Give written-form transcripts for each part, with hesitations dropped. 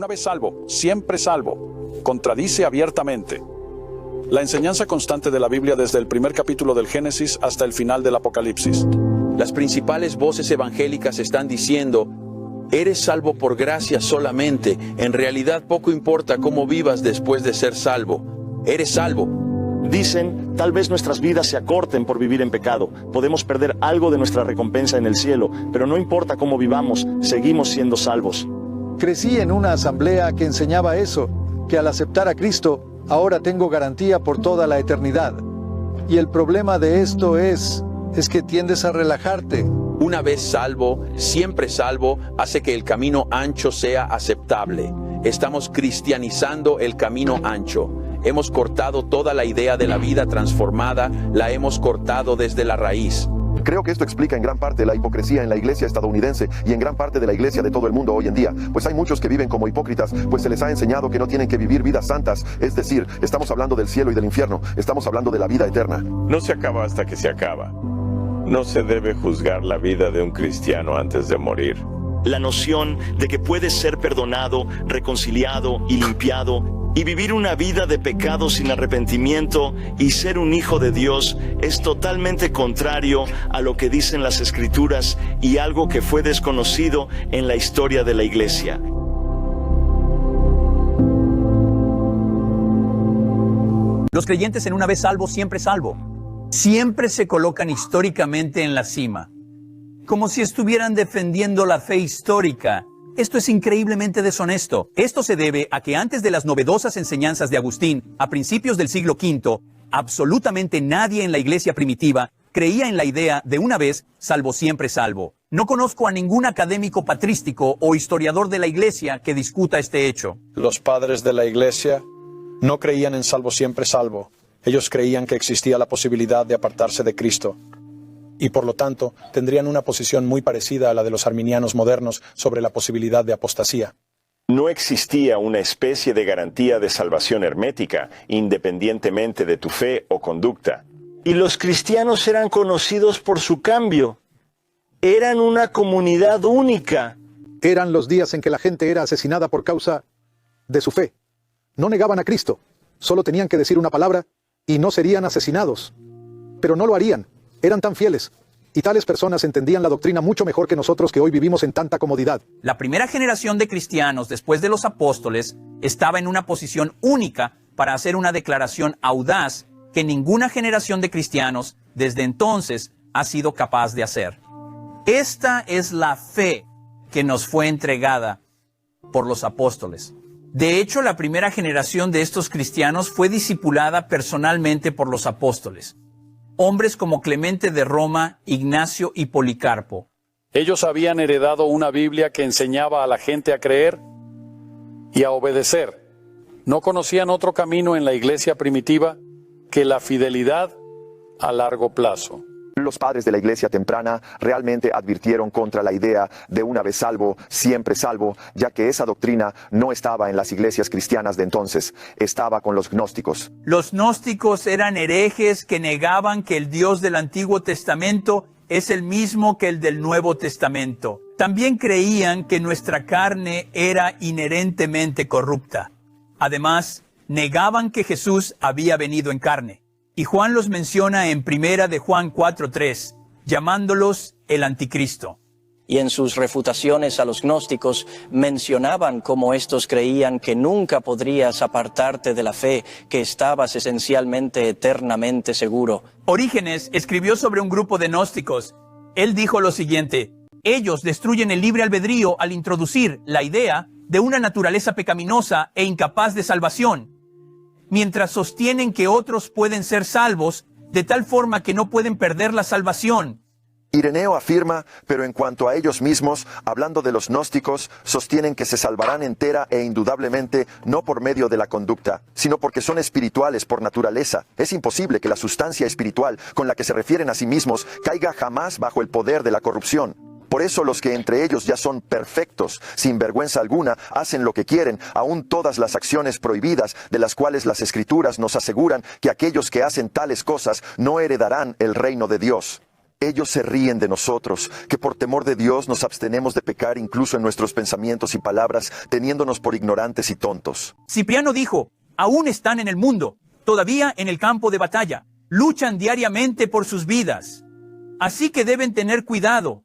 Una vez salvo, siempre salvo, contradice abiertamente la enseñanza constante de la Biblia desde el primer capítulo del Génesis hasta el final del Apocalipsis. Las principales voces evangélicas están diciendo: eres salvo por gracia solamente. En realidad poco importa cómo vivas después de ser salvo. Eres salvo. Dicen, tal vez nuestras vidas se acorten por vivir en pecado. Podemos perder algo de nuestra recompensa en el cielo, pero no importa cómo vivamos, seguimos siendo salvos. Crecí en una asamblea que enseñaba eso, que al aceptar a Cristo, ahora tengo garantía por toda la eternidad. Y el problema de esto es que tiendes a relajarte. Una vez salvo, siempre salvo, hace que el camino ancho sea aceptable. Estamos cristianizando el camino ancho. Hemos cortado toda la idea de la vida transformada, la hemos cortado desde la raíz. Creo que esto explica en gran parte la hipocresía en la iglesia estadounidense y en gran parte de la iglesia de todo el mundo hoy en día, pues hay muchos que viven como hipócritas, pues se les ha enseñado que no tienen que vivir vidas santas, es decir, estamos hablando del cielo y del infierno, estamos hablando de la vida eterna. No se acaba hasta que se acaba. No se debe juzgar la vida de un cristiano antes de morir. La noción de que puedes ser perdonado, reconciliado y limpiado y vivir una vida de pecado sin arrepentimiento y ser un hijo de Dios es totalmente contrario a lo que dicen las Escrituras y algo que fue desconocido en la historia de la iglesia. Los creyentes en una vez salvo, siempre salvo, siempre se colocan históricamente en la cima, como si estuvieran defendiendo la fe histórica. Esto es increíblemente deshonesto. Esto se debe a que antes de las novedosas enseñanzas de Agustín, a principios del siglo V, absolutamente nadie en la iglesia primitiva creía en la idea de una vez salvo, siempre salvo. No conozco a ningún académico patrístico o historiador de la iglesia que discuta este hecho. Los padres de la iglesia no creían en salvo, siempre salvo. Ellos creían que existía la posibilidad de apartarse de Cristo. Y por lo tanto, tendrían una posición muy parecida a la de los arminianos modernos sobre la posibilidad de apostasía. No existía una especie de garantía de salvación hermética, independientemente de tu fe o conducta. Y los cristianos eran conocidos por su cambio. Eran una comunidad única. Eran los días en que la gente era asesinada por causa de su fe. No negaban a Cristo, solo tenían que decir una palabra y no serían asesinados. Pero no lo harían. Eran tan fieles, y tales personas entendían la doctrina mucho mejor que nosotros que hoy vivimos en tanta comodidad. La primera generación de cristianos después de los apóstoles estaba en una posición única para hacer una declaración audaz que ninguna generación de cristianos desde entonces ha sido capaz de hacer. Esta es la fe que nos fue entregada por los apóstoles. De hecho, la primera generación de estos cristianos fue discipulada personalmente por los apóstoles. Hombres como Clemente de Roma, Ignacio y Policarpo. Ellos habían heredado una Biblia que enseñaba a la gente a creer y a obedecer. No conocían otro camino en la iglesia primitiva que la fidelidad a largo plazo. Los padres de la iglesia temprana realmente advirtieron contra la idea de una vez salvo, siempre salvo, ya que esa doctrina no estaba en las iglesias cristianas de entonces, estaba con los gnósticos. Los gnósticos eran herejes que negaban que el Dios del Antiguo Testamento es el mismo que el del Nuevo Testamento. También creían que nuestra carne era inherentemente corrupta. Además, negaban que Jesús había venido en carne. Y Juan los menciona en Primera de Juan 4:3, llamándolos el anticristo. Y en sus refutaciones a los gnósticos mencionaban cómo estos creían que nunca podrías apartarte de la fe, que estabas esencialmente eternamente seguro. Orígenes escribió sobre un grupo de gnósticos. Él dijo lo siguiente: ellos destruyen el libre albedrío al introducir la idea de una naturaleza pecaminosa e incapaz de salvación, mientras sostienen que otros pueden ser salvos de tal forma que no pueden perder la salvación. Ireneo afirma, pero en cuanto a ellos mismos, hablando de los gnósticos, sostienen que se salvarán entera e indudablemente no por medio de la conducta, sino porque son espirituales por naturaleza. Es imposible que la sustancia espiritual con la que se refieren a sí mismos caiga jamás bajo el poder de la corrupción. Por eso los que entre ellos ya son perfectos, sin vergüenza alguna, hacen lo que quieren, aun todas las acciones prohibidas, de las cuales las Escrituras nos aseguran que aquellos que hacen tales cosas no heredarán el reino de Dios. Ellos se ríen de nosotros, que por temor de Dios nos abstenemos de pecar incluso en nuestros pensamientos y palabras, teniéndonos por ignorantes y tontos. Cipriano dijo, aún están en el mundo, todavía en el campo de batalla, luchan diariamente por sus vidas. Así que deben tener cuidado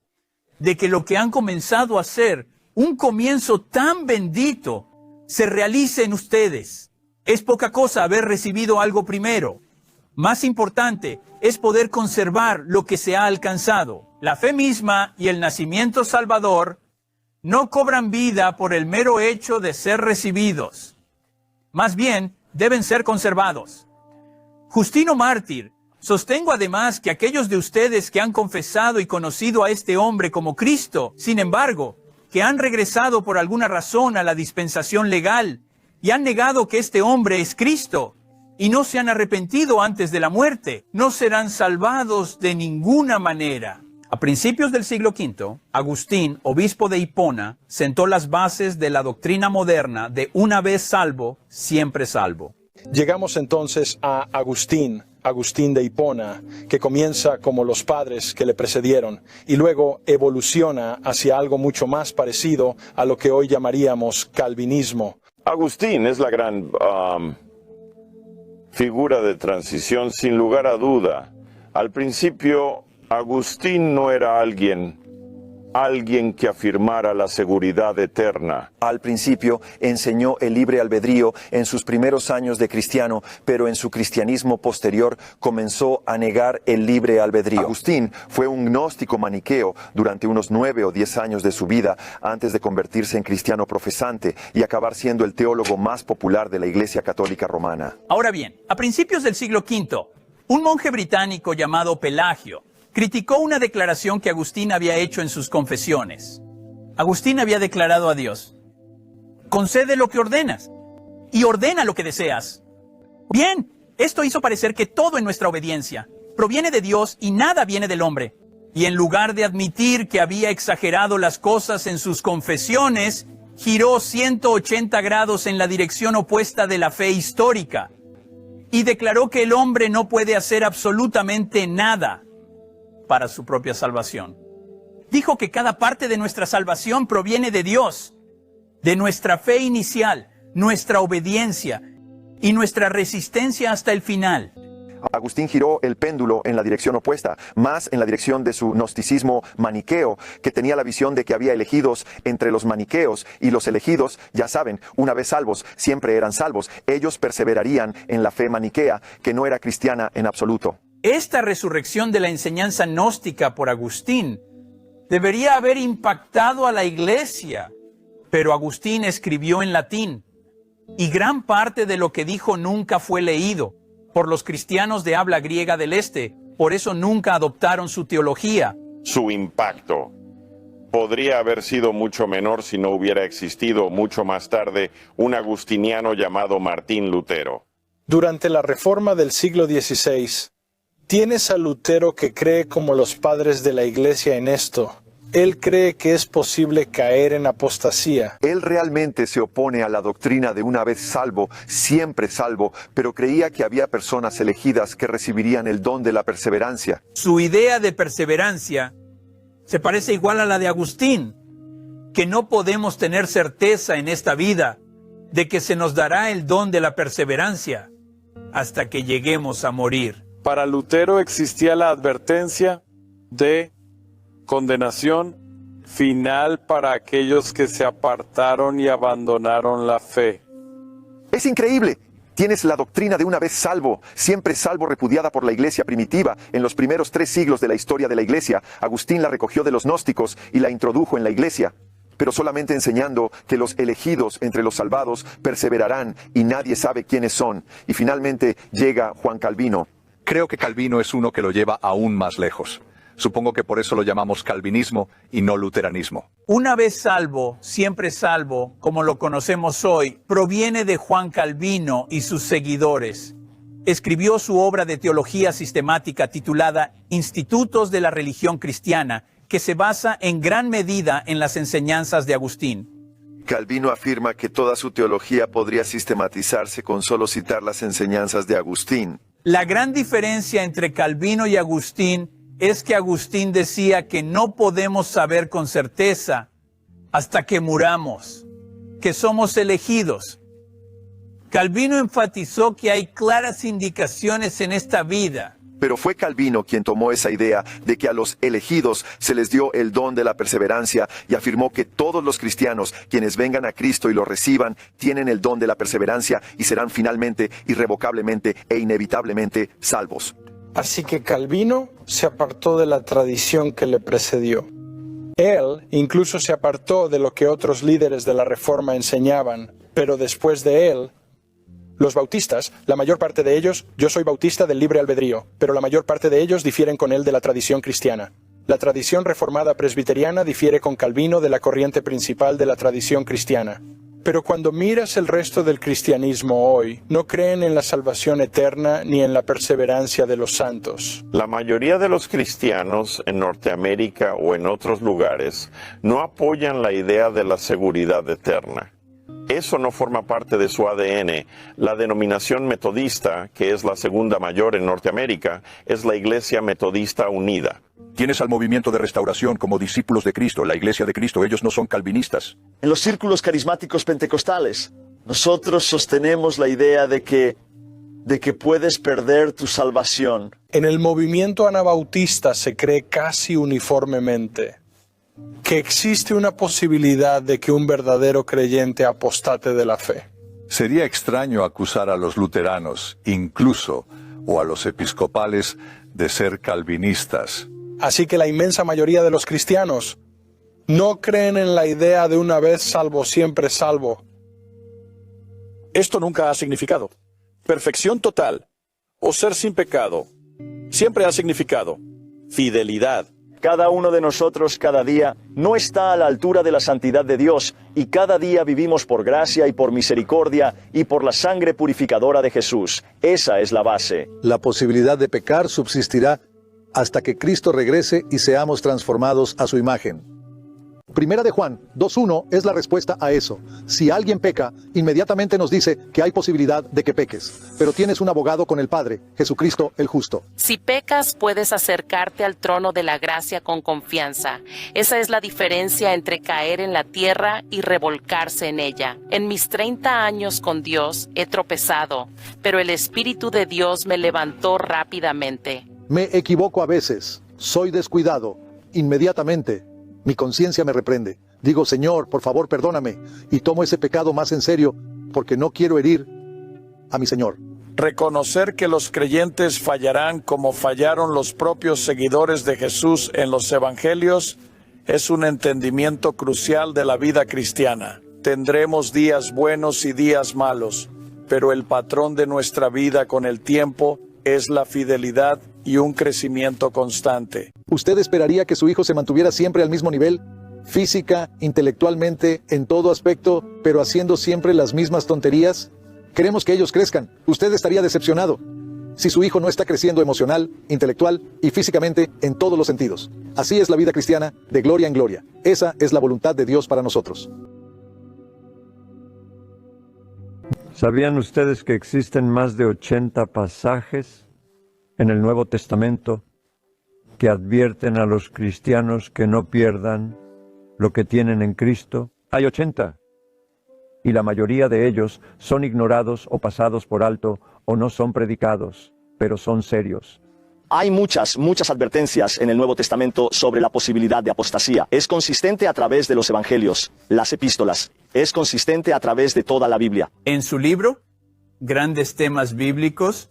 de que lo que han comenzado a hacer, un comienzo tan bendito, se realice en ustedes. Es poca cosa haber recibido algo primero. Más importante es poder conservar lo que se ha alcanzado. La fe misma y el nacimiento salvador no cobran vida por el mero hecho de ser recibidos. Más bien, deben ser conservados. Justino Mártir, sostengo además que aquellos de ustedes que han confesado y conocido a este hombre como Cristo, sin embargo, que han regresado por alguna razón a la dispensación legal y han negado que este hombre es Cristo, y no se han arrepentido antes de la muerte, no serán salvados de ninguna manera. A principios del siglo V, Agustín, obispo de Hipona, sentó las bases de la doctrina moderna de una vez salvo, siempre salvo. Llegamos entonces a Agustín de Hipona, que comienza como los padres que le precedieron y luego evoluciona hacia algo mucho más parecido a lo que hoy llamaríamos calvinismo. Agustín es la gran figura de transición, sin lugar a duda. Al principio, Agustín no era alguien que afirmara la seguridad eterna. Al principio enseñó el libre albedrío en sus primeros años de cristiano, pero en su cristianismo posterior comenzó a negar el libre albedrío. Agustín fue un gnóstico maniqueo durante unos 9 o 10 años de su vida antes de convertirse en cristiano profesante y acabar siendo el teólogo más popular de la Iglesia Católica Romana. Ahora bien, a principios del siglo V, un monje británico llamado Pelagio criticó una declaración que Agustín había hecho en sus confesiones. Agustín había declarado a Dios: concede lo que ordenas y ordena lo que deseas. Bien, esto hizo parecer que todo en nuestra obediencia proviene de Dios y nada viene del hombre. Y en lugar de admitir que había exagerado las cosas en sus confesiones, giró 180 grados en la dirección opuesta de la fe histórica y declaró que el hombre no puede hacer absolutamente nada para su propia salvación. Dijo que cada parte de nuestra salvación proviene de Dios, de nuestra fe inicial, nuestra obediencia y nuestra resistencia hasta el final. Agustín giró el péndulo en la dirección opuesta, más en la dirección de su gnosticismo maniqueo, que tenía la visión de que había elegidos entre los maniqueos, y los elegidos, ya saben, una vez salvos, siempre eran salvos. Ellos perseverarían en la fe maniquea, que no era cristiana en absoluto. Esta resurrección de la enseñanza gnóstica por Agustín debería haber impactado a la Iglesia, pero Agustín escribió en latín, y gran parte de lo que dijo nunca fue leído por los cristianos de habla griega del este, por eso nunca adoptaron su teología. Su impacto podría haber sido mucho menor si no hubiera existido mucho más tarde un agustiniano llamado Martín Lutero. Durante la Reforma del siglo XVI, tienes a Lutero que cree como los padres de la Iglesia en esto. Él cree que es posible caer en apostasía. Él realmente se opone a la doctrina de una vez salvo, siempre salvo, pero creía que había personas elegidas que recibirían el don de la perseverancia. Su idea de perseverancia se parece igual a la de Agustín, que no podemos tener certeza en esta vida de que se nos dará el don de la perseverancia hasta que lleguemos a morir. Para Lutero existía la advertencia de condenación final para aquellos que se apartaron y abandonaron la fe. Es increíble. Tienes la doctrina de una vez salvo, siempre salvo, repudiada por la Iglesia primitiva. En los primeros 3 siglos de la historia de la Iglesia, Agustín la recogió de los gnósticos y la introdujo en la Iglesia, pero solamente enseñando que los elegidos entre los salvados perseverarán y nadie sabe quiénes son. Y finalmente llega Juan Calvino. Creo que Calvino es uno que lo lleva aún más lejos. Supongo que por eso lo llamamos calvinismo y no luteranismo. Una vez salvo, siempre salvo, como lo conocemos hoy, proviene de Juan Calvino y sus seguidores. Escribió su obra de teología sistemática titulada Institutos de la Religión Cristiana, que se basa en gran medida en las enseñanzas de Agustín. Calvino afirma que toda su teología podría sistematizarse con solo citar las enseñanzas de Agustín. La gran diferencia entre Calvino y Agustín es que Agustín decía que no podemos saber con certeza hasta que muramos, que somos elegidos. Calvino enfatizó que hay claras indicaciones en esta vida. Pero fue Calvino quien tomó esa idea de que a los elegidos se les dio el don de la perseverancia y afirmó que todos los cristianos, quienes vengan a Cristo y lo reciban, tienen el don de la perseverancia y serán finalmente, irrevocablemente e inevitablemente salvos. Así que Calvino se apartó de la tradición que le precedió. Él incluso se apartó de lo que otros líderes de la Reforma enseñaban, pero después de él, los bautistas, la mayor parte de ellos, yo soy bautista del libre albedrío, pero la mayor parte de ellos difieren con él de la tradición cristiana. La tradición reformada presbiteriana difiere con Calvino de la corriente principal de la tradición cristiana. Pero cuando miras el resto del cristianismo hoy, no creen en la salvación eterna ni en la perseverancia de los santos. La mayoría de los cristianos en Norteamérica o en otros lugares no apoyan la idea de la seguridad eterna. Eso no forma parte de su ADN. La denominación metodista, que es la segunda mayor en Norteamérica, es la Iglesia Metodista Unida. Tienes al movimiento de restauración como discípulos de Cristo, la Iglesia de Cristo. Ellos no son calvinistas. En los círculos carismáticos pentecostales, nosotros sostenemos la idea de que puedes perder tu salvación. En el movimiento anabautista se cree casi uniformemente que existe una posibilidad de que un verdadero creyente apostate de la fe. Sería extraño acusar a los luteranos, incluso, o a los episcopales, de ser calvinistas. Así que la inmensa mayoría de los cristianos no creen en la idea de una vez salvo, siempre salvo. Esto nunca ha significado perfección total o ser sin pecado. Siempre ha significado fidelidad. Cada uno de nosotros cada día no está a la altura de la santidad de Dios y cada día vivimos por gracia y por misericordia y por la sangre purificadora de Jesús. Esa es la base. La posibilidad de pecar subsistirá hasta que Cristo regrese y seamos transformados a su imagen. Primera de Juan 2:1 es la respuesta a eso. Si alguien peca, inmediatamente nos dice que hay posibilidad de que peques. Pero tienes un abogado con el Padre, Jesucristo el justo. Si pecas, puedes acercarte al trono de la gracia con confianza. Esa es la diferencia entre caer en la tierra y revolcarse en ella. En mis 30 años con Dios he tropezado, pero el Espíritu de Dios me levantó rápidamente. Me equivoco a veces, soy descuidado, inmediatamente. Mi conciencia me reprende. Digo, Señor, por favor, perdóname. Y tomo ese pecado más en serio porque no quiero herir a mi Señor. Reconocer que los creyentes fallarán como fallaron los propios seguidores de Jesús en los evangelios es un entendimiento crucial de la vida cristiana. Tendremos días buenos y días malos, pero el patrón de nuestra vida con el tiempo es la fidelidad y un crecimiento constante. ¿Usted esperaría que su hijo se mantuviera siempre al mismo nivel? Física, intelectualmente, en todo aspecto, pero haciendo siempre las mismas tonterías. Queremos que ellos crezcan. Usted estaría decepcionado si su hijo no está creciendo emocional, intelectual y físicamente en todos los sentidos. Así es la vida cristiana, de gloria en gloria. Esa es la voluntad de Dios para nosotros. ¿Sabían ustedes que existen más de 80 pasajes en el Nuevo Testamento que advierten a los cristianos que no pierdan lo que tienen en Cristo? Hay 80. Y la mayoría de ellos son ignorados o pasados por alto o no son predicados, pero son serios. Hay muchas advertencias en el Nuevo Testamento sobre la posibilidad de apostasía. Es consistente a través de los evangelios, las epístolas. Es consistente a través de toda la Biblia. En su libro, Grandes Temas Bíblicos,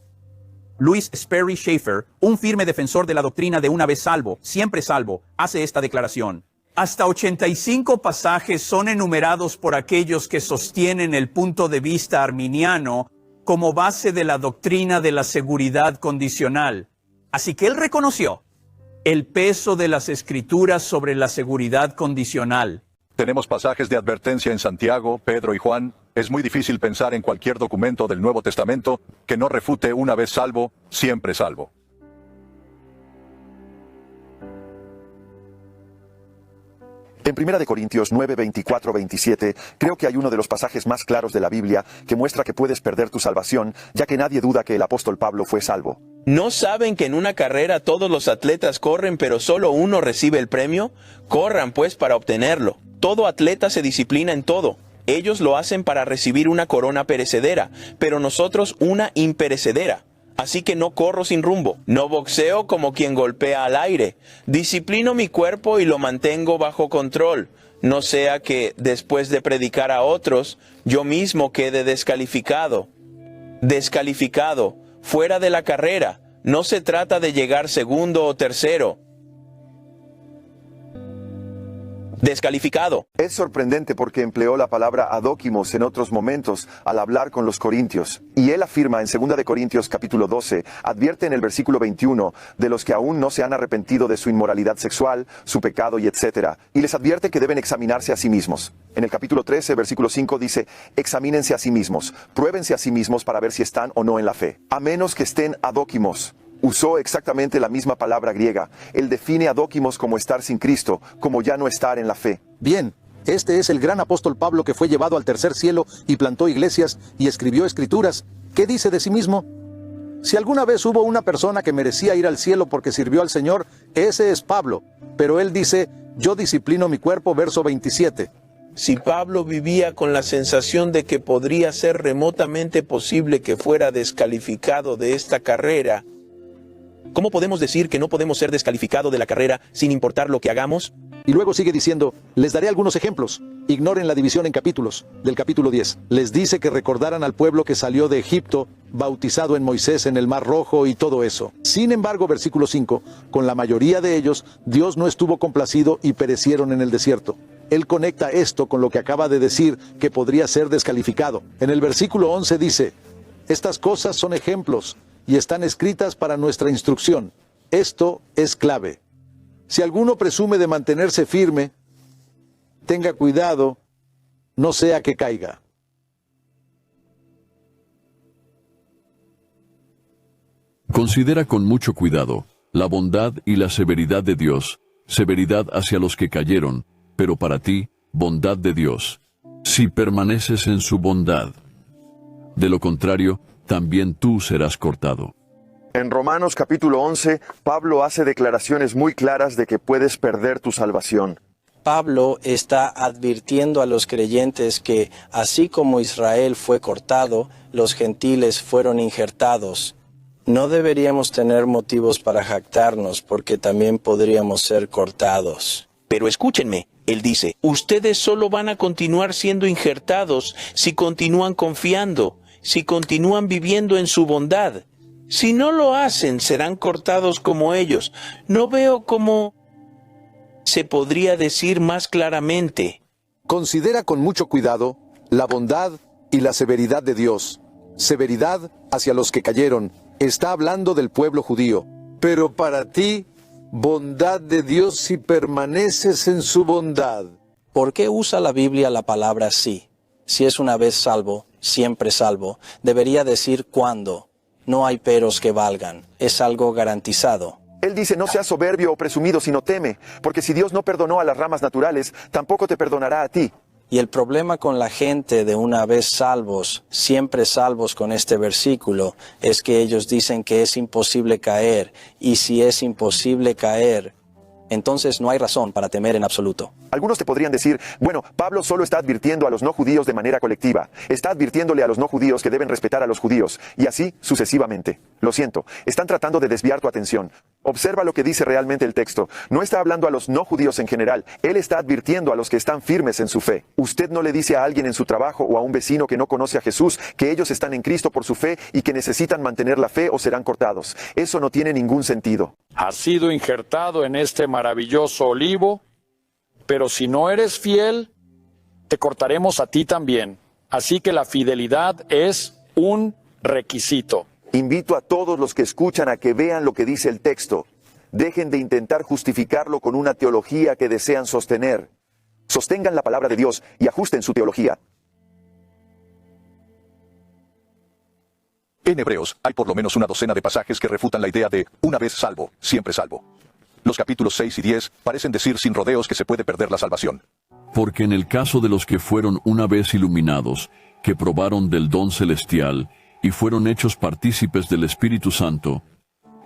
Louis Sperry Chafer, un firme defensor de la doctrina de una vez salvo, siempre salvo, hace esta declaración. Hasta 85 pasajes son enumerados por aquellos que sostienen el punto de vista arminiano como base de la doctrina de la seguridad condicional. Así que él reconoció el peso de las Escrituras sobre la seguridad condicional. Tenemos pasajes de advertencia en Santiago, Pedro y Juan. Es muy difícil pensar en cualquier documento del Nuevo Testamento que no refute una vez salvo, siempre salvo. En 1 Corintios 9, 24, 27, creo que hay uno de los pasajes más claros de la Biblia que muestra que puedes perder tu salvación, ya que nadie duda que el apóstol Pablo fue salvo. ¿No saben que en una carrera todos los atletas corren, pero solo uno recibe el premio? Corran, pues, para obtenerlo. Todo atleta se disciplina en todo. Ellos lo hacen para recibir una corona perecedera, pero nosotros una imperecedera. Así que no corro sin rumbo, no boxeo como quien golpea al aire. Disciplino mi cuerpo y lo mantengo bajo control. No sea que, después de predicar a otros, yo mismo quede descalificado. Descalificado, fuera de la carrera. No se trata de llegar segundo o tercero. Descalificado. Es sorprendente porque empleó la palabra adóquimos en otros momentos al hablar con los corintios. Y él afirma en 2 Corintios capítulo 12, advierte en el versículo 21 de los que aún no se han arrepentido de su inmoralidad sexual, su pecado y etc. Y les advierte que deben examinarse a sí mismos. En el capítulo 13, versículo 5 dice, examínense a sí mismos, pruébense a sí mismos para ver si están o no en la fe. A menos que estén adóquimos. Usó exactamente la misma palabra griega. Él define adóquimos como estar sin Cristo, como ya no estar en la fe. Bien, este es el gran apóstol Pablo que fue llevado al tercer cielo y plantó iglesias y escribió escrituras. ¿Qué dice de sí mismo? Si alguna vez hubo una persona que merecía ir al cielo porque sirvió al Señor, ese es Pablo. Pero él dice, yo disciplino mi cuerpo, verso 27. Si Pablo vivía con la sensación de que podría ser remotamente posible que fuera descalificado de esta carrera, ¿cómo podemos decir que no podemos ser descalificados de la carrera sin importar lo que hagamos? Y luego sigue diciendo, les daré algunos ejemplos. Ignoren la división en capítulos. Del capítulo 10. Les dice que recordaran al pueblo que salió de Egipto, bautizado en Moisés en el Mar Rojo y todo eso. Sin embargo, versículo 5, con la mayoría de ellos, Dios no estuvo complacido y perecieron en el desierto. Él conecta esto con lo que acaba de decir, que podría ser descalificado. En el versículo 11 dice, estas cosas son ejemplos y están escritas para nuestra instrucción. Esto es clave. Si alguno presume de mantenerse firme, tenga cuidado, no sea que caiga. Considera con mucho cuidado la bondad y la severidad de Dios, severidad hacia los que cayeron, pero para ti, bondad de Dios, si permaneces en su bondad. De lo contrario, también tú serás cortado. En Romanos capítulo 11, Pablo hace declaraciones muy claras de que puedes perder tu salvación. Pablo está advirtiendo a los creyentes que, así como Israel fue cortado, los gentiles fueron injertados. No deberíamos tener motivos para jactarnos porque también podríamos ser cortados. Pero escúchenme, él dice, ustedes solo van a continuar siendo injertados si continúan confiando, si continúan viviendo en su bondad. Si no lo hacen, serán cortados como ellos. No veo cómo se podría decir más claramente. Considera con mucho cuidado la bondad y la severidad de Dios. Severidad hacia los que cayeron. Está hablando del pueblo judío. Pero para ti, bondad de Dios si permaneces en su bondad. ¿Por qué usa la Biblia la palabra sí? Si es una vez salvo, siempre salvo. Debería decir cuándo. No hay peros que valgan. Es algo garantizado. Él dice, no seas soberbio o presumido, sino teme, porque si Dios no perdonó a las ramas naturales, tampoco te perdonará a ti. Y el problema con la gente de una vez salvos, siempre salvos con este versículo, es que ellos dicen que es imposible caer, y si es imposible caer, entonces no hay razón para temer en absoluto. Algunos te podrían decir, bueno, Pablo solo está advirtiendo a los no judíos de manera colectiva. Está advirtiéndole a los no judíos que deben respetar a los judíos, y así sucesivamente. Lo siento, están tratando de desviar tu atención. Observa lo que dice realmente el texto. No está hablando a los no judíos en general. Él está advirtiendo a los que están firmes en su fe. Usted no le dice a alguien en su trabajo o a un vecino que no conoce a Jesús que ellos están en Cristo por su fe y que necesitan mantener la fe o serán cortados. Eso no tiene ningún sentido. Has sido injertado en este maravilloso olivo, pero si no eres fiel, te cortaremos a ti también. Así que la fidelidad es un requisito. Invito a todos los que escuchan a que vean lo que dice el texto. Dejen de intentar justificarlo con una teología que desean sostener. Sostengan la palabra de Dios y ajusten su teología. En Hebreos hay por lo menos una docena de pasajes que refutan la idea de una vez salvo, siempre salvo. Los capítulos 6 y 10 parecen decir sin rodeos que se puede perder la salvación. Porque en el caso de los que fueron una vez iluminados, que probaron del don celestial, y fueron hechos partícipes del Espíritu Santo,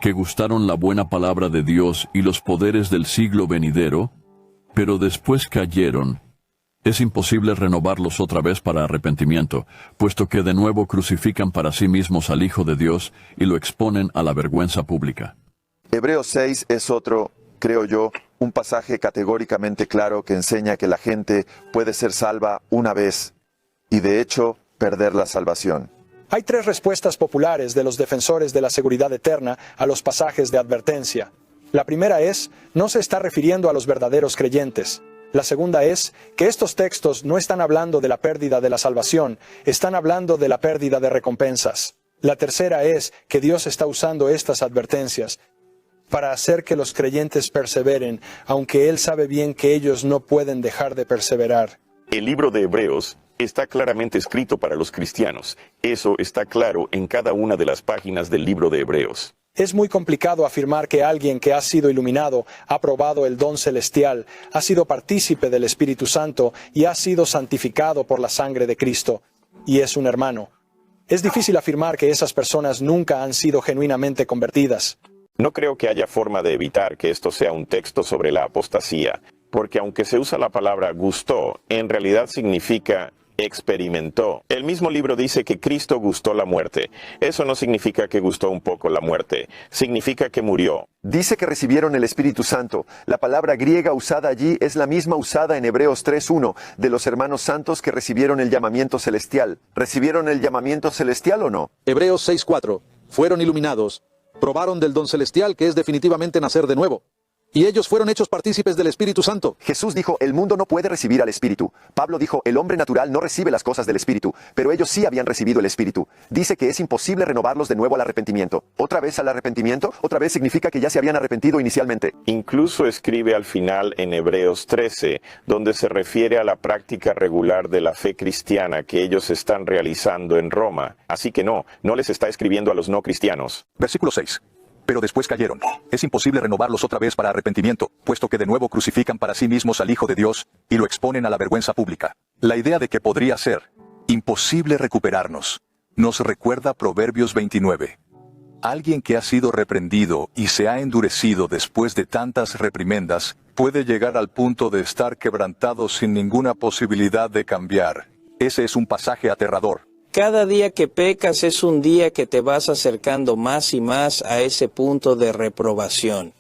que gustaron la buena palabra de Dios y los poderes del siglo venidero, pero después cayeron, es imposible renovarlos otra vez para arrepentimiento, puesto que de nuevo crucifican para sí mismos al Hijo de Dios y lo exponen a la vergüenza pública. Hebreos 6 es otro, creo yo, un pasaje categóricamente claro que enseña que la gente puede ser salva una vez y de hecho perder la salvación. Hay tres respuestas populares de los defensores de la seguridad eterna a los pasajes de advertencia. La primera es, no se está refiriendo a los verdaderos creyentes. La segunda es que estos textos no están hablando de la pérdida de la salvación, están hablando de la pérdida de recompensas. La tercera es que Dios está usando estas advertencias para hacer que los creyentes perseveren, aunque Él sabe bien que ellos no pueden dejar de perseverar. El libro de Hebreos está claramente escrito para los cristianos. Eso está claro en cada una de las páginas del libro de Hebreos. Es muy complicado afirmar que alguien que ha sido iluminado, ha probado el don celestial, ha sido partícipe del Espíritu Santo y ha sido santificado por la sangre de Cristo, y es un hermano. Es difícil afirmar que esas personas nunca han sido genuinamente convertidas. No creo que haya forma de evitar que esto sea un texto sobre la apostasía, porque aunque se usa la palabra gustó, en realidad significa experimentó. El mismo libro dice que Cristo gustó la muerte. Eso no significa que gustó un poco la muerte, significa que murió. Dice que recibieron el Espíritu Santo. La palabra griega usada allí es la misma usada en Hebreos 3:1 de los hermanos santos que recibieron el llamamiento celestial. ¿Recibieron el llamamiento celestial o no? Hebreos 6:4. Fueron iluminados, probaron del don celestial que es definitivamente nacer de nuevo. Y ellos fueron hechos partícipes del Espíritu Santo. Jesús dijo, el mundo no puede recibir al Espíritu. Pablo dijo, el hombre natural no recibe las cosas del Espíritu, pero ellos sí habían recibido el Espíritu. Dice que es imposible renovarlos de nuevo al arrepentimiento. ¿Otra vez al arrepentimiento? Otra vez significa que ya se habían arrepentido inicialmente. Incluso escribe al final en Hebreos 13, donde se refiere a la práctica regular de la fe cristiana que ellos están realizando en Roma. Así que no les está escribiendo a los no cristianos. Versículo 6. Pero después cayeron. Es imposible renovarlos otra vez para arrepentimiento, puesto que de nuevo crucifican para sí mismos al Hijo de Dios y lo exponen a la vergüenza pública. La idea de que podría ser imposible recuperarnos nos recuerda Proverbios 29. Alguien que ha sido reprendido y se ha endurecido después de tantas reprimendas puede llegar al punto de estar quebrantado sin ninguna posibilidad de cambiar. Ese es un pasaje aterrador. Cada día que pecas es un día que te vas acercando más y más a ese punto de reprobación.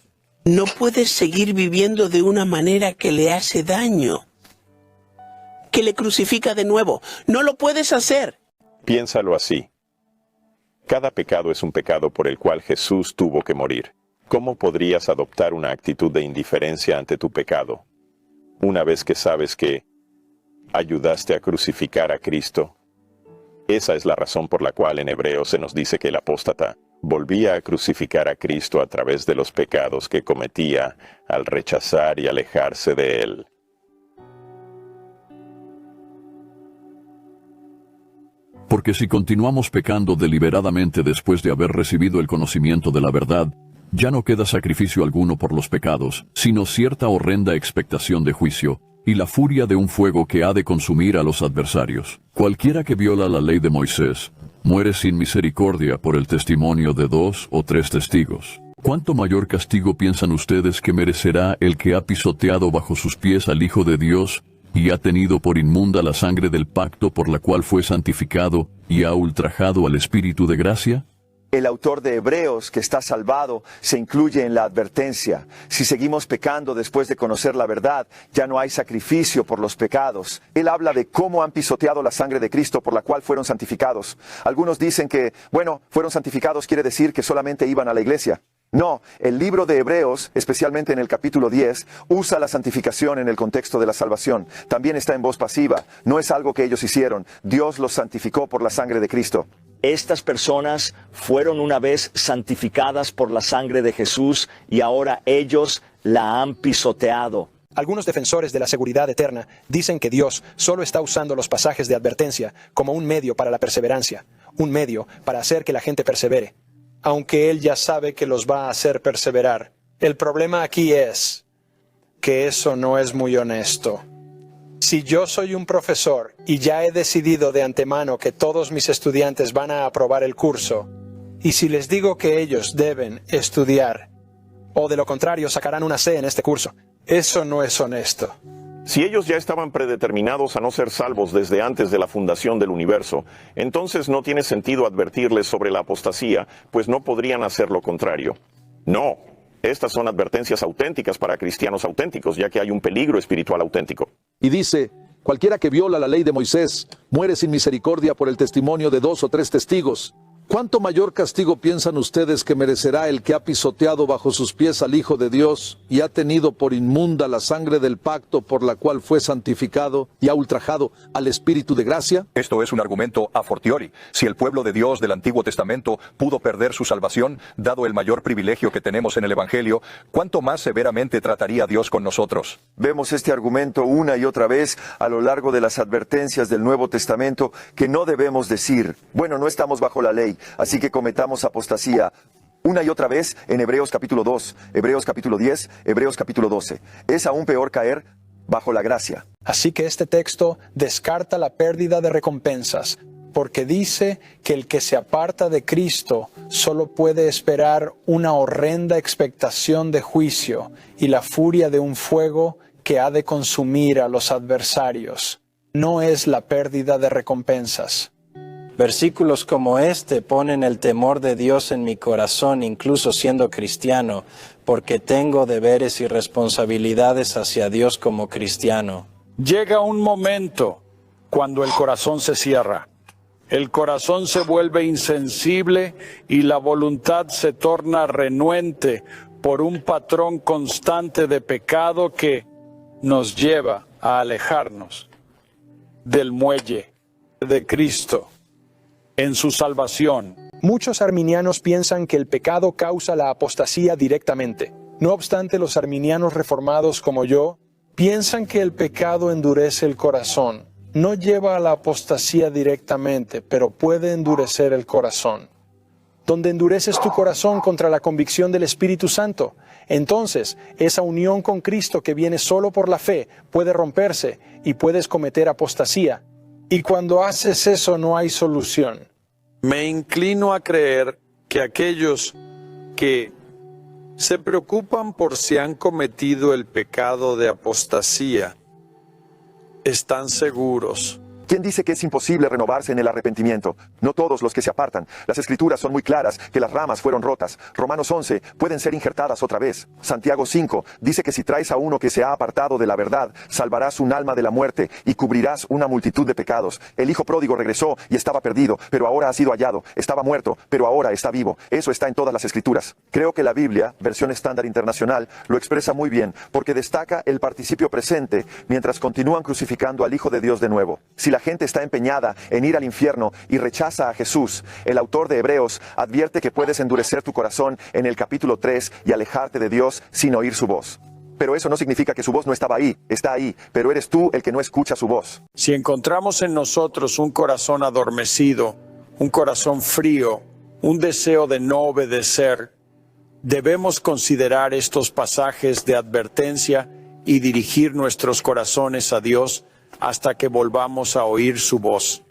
No puedes seguir viviendo de una manera que le hace daño, que le crucifica de nuevo. No lo puedes hacer. Piénsalo así. Cada pecado es un pecado por el cual Jesús tuvo que morir. ¿Cómo podrías adoptar una actitud de indiferencia ante tu pecado, una vez que sabes que ayudaste a crucificar a Cristo? Esa es la razón por la cual en Hebreos se nos dice que el apóstata volvía a crucificar a Cristo a través de los pecados que cometía al rechazar y alejarse de Él. Porque si continuamos pecando deliberadamente después de haber recibido el conocimiento de la verdad, ya no queda sacrificio alguno por los pecados, sino cierta horrenda expectación de juicio, y la furia de un fuego que ha de consumir a los adversarios. Cualquiera que viola la ley de Moisés, muere sin misericordia por el testimonio de 2 o 3 testigos. ¿Cuánto mayor castigo piensan ustedes que merecerá el que ha pisoteado bajo sus pies al Hijo de Dios y ha tenido por inmunda la sangre del pacto por la cual fue santificado y ha ultrajado al Espíritu de gracia? El autor de Hebreos, que está salvado, se incluye en la advertencia. Si seguimos pecando después de conocer la verdad, ya no hay sacrificio por los pecados. Él habla de cómo han pisoteado la sangre de Cristo por la cual fueron santificados. Algunos dicen que, fueron santificados quiere decir que solamente iban a la iglesia. No, el libro de Hebreos, especialmente en el capítulo 10, usa la santificación en el contexto de la salvación. También está en voz pasiva. No es algo que ellos hicieron. Dios los santificó por la sangre de Cristo. Estas personas fueron una vez santificadas por la sangre de Jesús y ahora ellos la han pisoteado. Algunos defensores de la seguridad eterna dicen que Dios solo está usando los pasajes de advertencia como un medio para la perseverancia, un medio para hacer que la gente persevere. Aunque Él ya sabe que los va a hacer perseverar, El problema aquí es que eso no es muy honesto. Si yo soy un profesor y ya he decidido de antemano que todos mis estudiantes van a aprobar el curso, y si les digo que ellos deben estudiar, o de lo contrario sacarán una C en este curso, eso no es honesto. Si ellos ya estaban predeterminados a no ser salvos desde antes de la fundación del universo, entonces no tiene sentido advertirles sobre la apostasía, pues no podrían hacer lo contrario. No, estas son advertencias auténticas para cristianos auténticos, ya que hay un peligro espiritual auténtico. Y dice, cualquiera que viola la ley de Moisés muere sin misericordia por el testimonio de 2 o 3 testigos. ¿Cuánto mayor castigo piensan ustedes que merecerá el que ha pisoteado bajo sus pies al Hijo de Dios y ha tenido por inmunda la sangre del pacto por la cual fue santificado y ha ultrajado al Espíritu de gracia? Esto es un argumento a fortiori. Si el pueblo de Dios del Antiguo Testamento pudo perder su salvación, dado el mayor privilegio que tenemos en el Evangelio, ¿cuánto más severamente trataría Dios con nosotros? Vemos este argumento una y otra vez a lo largo de las advertencias del Nuevo Testamento que no debemos decir, bueno, no estamos bajo la ley, así que cometamos apostasía. Una y otra vez en Hebreos capítulo 2, Hebreos capítulo 10, Hebreos capítulo 12. Es aún peor caer bajo la gracia. Así que este texto descarta la pérdida de recompensas, porque dice que el que se aparta de Cristo solo puede esperar una horrenda expectación de juicio y la furia de un fuego que ha de consumir a los adversarios. No es la pérdida de recompensas. Versículos como este ponen el temor de Dios en mi corazón, incluso siendo cristiano, porque tengo deberes y responsabilidades hacia Dios como cristiano. Llega un momento cuando el corazón se cierra. El corazón se vuelve insensible y la voluntad se torna renuente por un patrón constante de pecado que nos lleva a alejarnos del muelle de Cristo en su salvación. Muchos arminianos piensan que el pecado causa la apostasía directamente. No obstante, los arminianos reformados como yo piensan que el pecado endurece el corazón. No lleva a la apostasía directamente, pero puede endurecer el corazón. Donde endureces tu corazón contra la convicción del Espíritu Santo, entonces esa unión con Cristo que viene solo por la fe puede romperse y puedes cometer apostasía. Y cuando haces eso no hay solución. Me inclino a creer que aquellos que se preocupan por si han cometido el pecado de apostasía están seguros. ¿Quién dice que es imposible renovarse en el arrepentimiento? No todos los que se apartan. Las Escrituras son muy claras que las ramas fueron rotas. Romanos 11 pueden ser injertadas otra vez. Santiago 5 dice que si traes a uno que se ha apartado de la verdad, salvarás un alma de la muerte y cubrirás una multitud de pecados. El hijo pródigo regresó y estaba perdido, pero ahora ha sido hallado. Estaba muerto, pero ahora está vivo. Eso está en todas las Escrituras. Creo que la Biblia, versión estándar internacional, lo expresa muy bien, porque destaca el participio presente mientras continúan crucificando al Hijo de Dios de nuevo. Si la gente está empeñada en ir al infierno y rechaza a Jesús, el autor de Hebreos advierte que puedes endurecer tu corazón en el capítulo 3 y alejarte de Dios sin oír su voz. Pero eso no significa que su voz no estaba ahí, está ahí, pero eres tú el que no escucha su voz. Si encontramos en nosotros un corazón adormecido, un corazón frío, un deseo de no obedecer, debemos considerar estos pasajes de advertencia y dirigir nuestros corazones a Dios hasta que volvamos a oír su voz.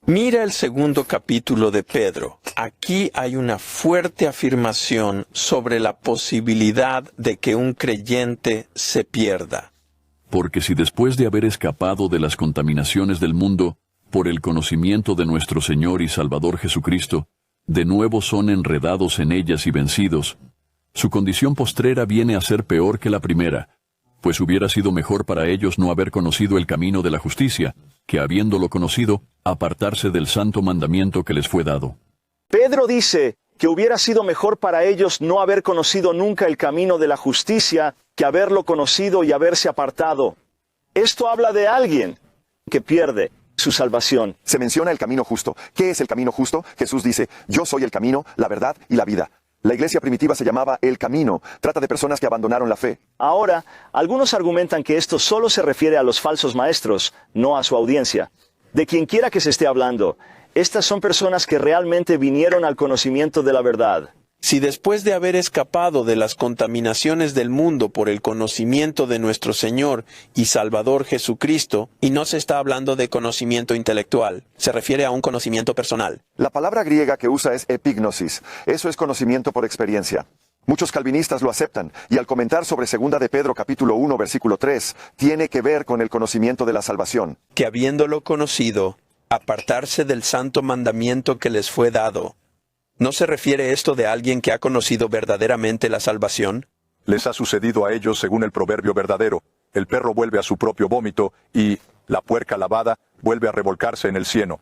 Mira el segundo capítulo de Pedro. Aquí hay una fuerte afirmación sobre la posibilidad de que un creyente se pierda. Porque si después de haber escapado de las contaminaciones del mundo, por el conocimiento de nuestro Señor y Salvador Jesucristo, de nuevo son enredados en ellas y vencidos, su condición postrera viene a ser peor que la primera, pues hubiera sido mejor para ellos no haber conocido el camino de la justicia, que habiéndolo conocido, apartarse del santo mandamiento que les fue dado. Pedro dice que hubiera sido mejor para ellos no haber conocido nunca el camino de la justicia que haberlo conocido y haberse apartado. Esto habla de alguien que pierde su salvación. Se menciona el camino justo. ¿Qué es el camino justo? Jesús dice, yo soy el camino, la verdad y la vida. La iglesia primitiva se llamaba El Camino. Trata de personas que abandonaron la fe. Ahora, algunos argumentan que esto solo se refiere a los falsos maestros, no a su audiencia. De quien quiera que se esté hablando, Estas son personas que realmente vinieron al conocimiento de la verdad. Si después de haber escapado de las contaminaciones del mundo por el conocimiento de nuestro Señor y Salvador Jesucristo, y no se está hablando de conocimiento intelectual, se refiere a un conocimiento personal. La palabra griega que usa es epignosis. Eso es conocimiento por experiencia. Muchos calvinistas lo aceptan, y al comentar sobre 2 de Pedro capítulo 1 versículo 3, tiene que ver con el conocimiento de la salvación. Que habiéndolo conocido, apartarse del santo mandamiento que les fue dado. ¿No se refiere esto de alguien que ha conocido verdaderamente la salvación? Les ha sucedido a ellos según el proverbio verdadero. El perro vuelve a su propio vómito y la puerca lavada vuelve a revolcarse en el cieno.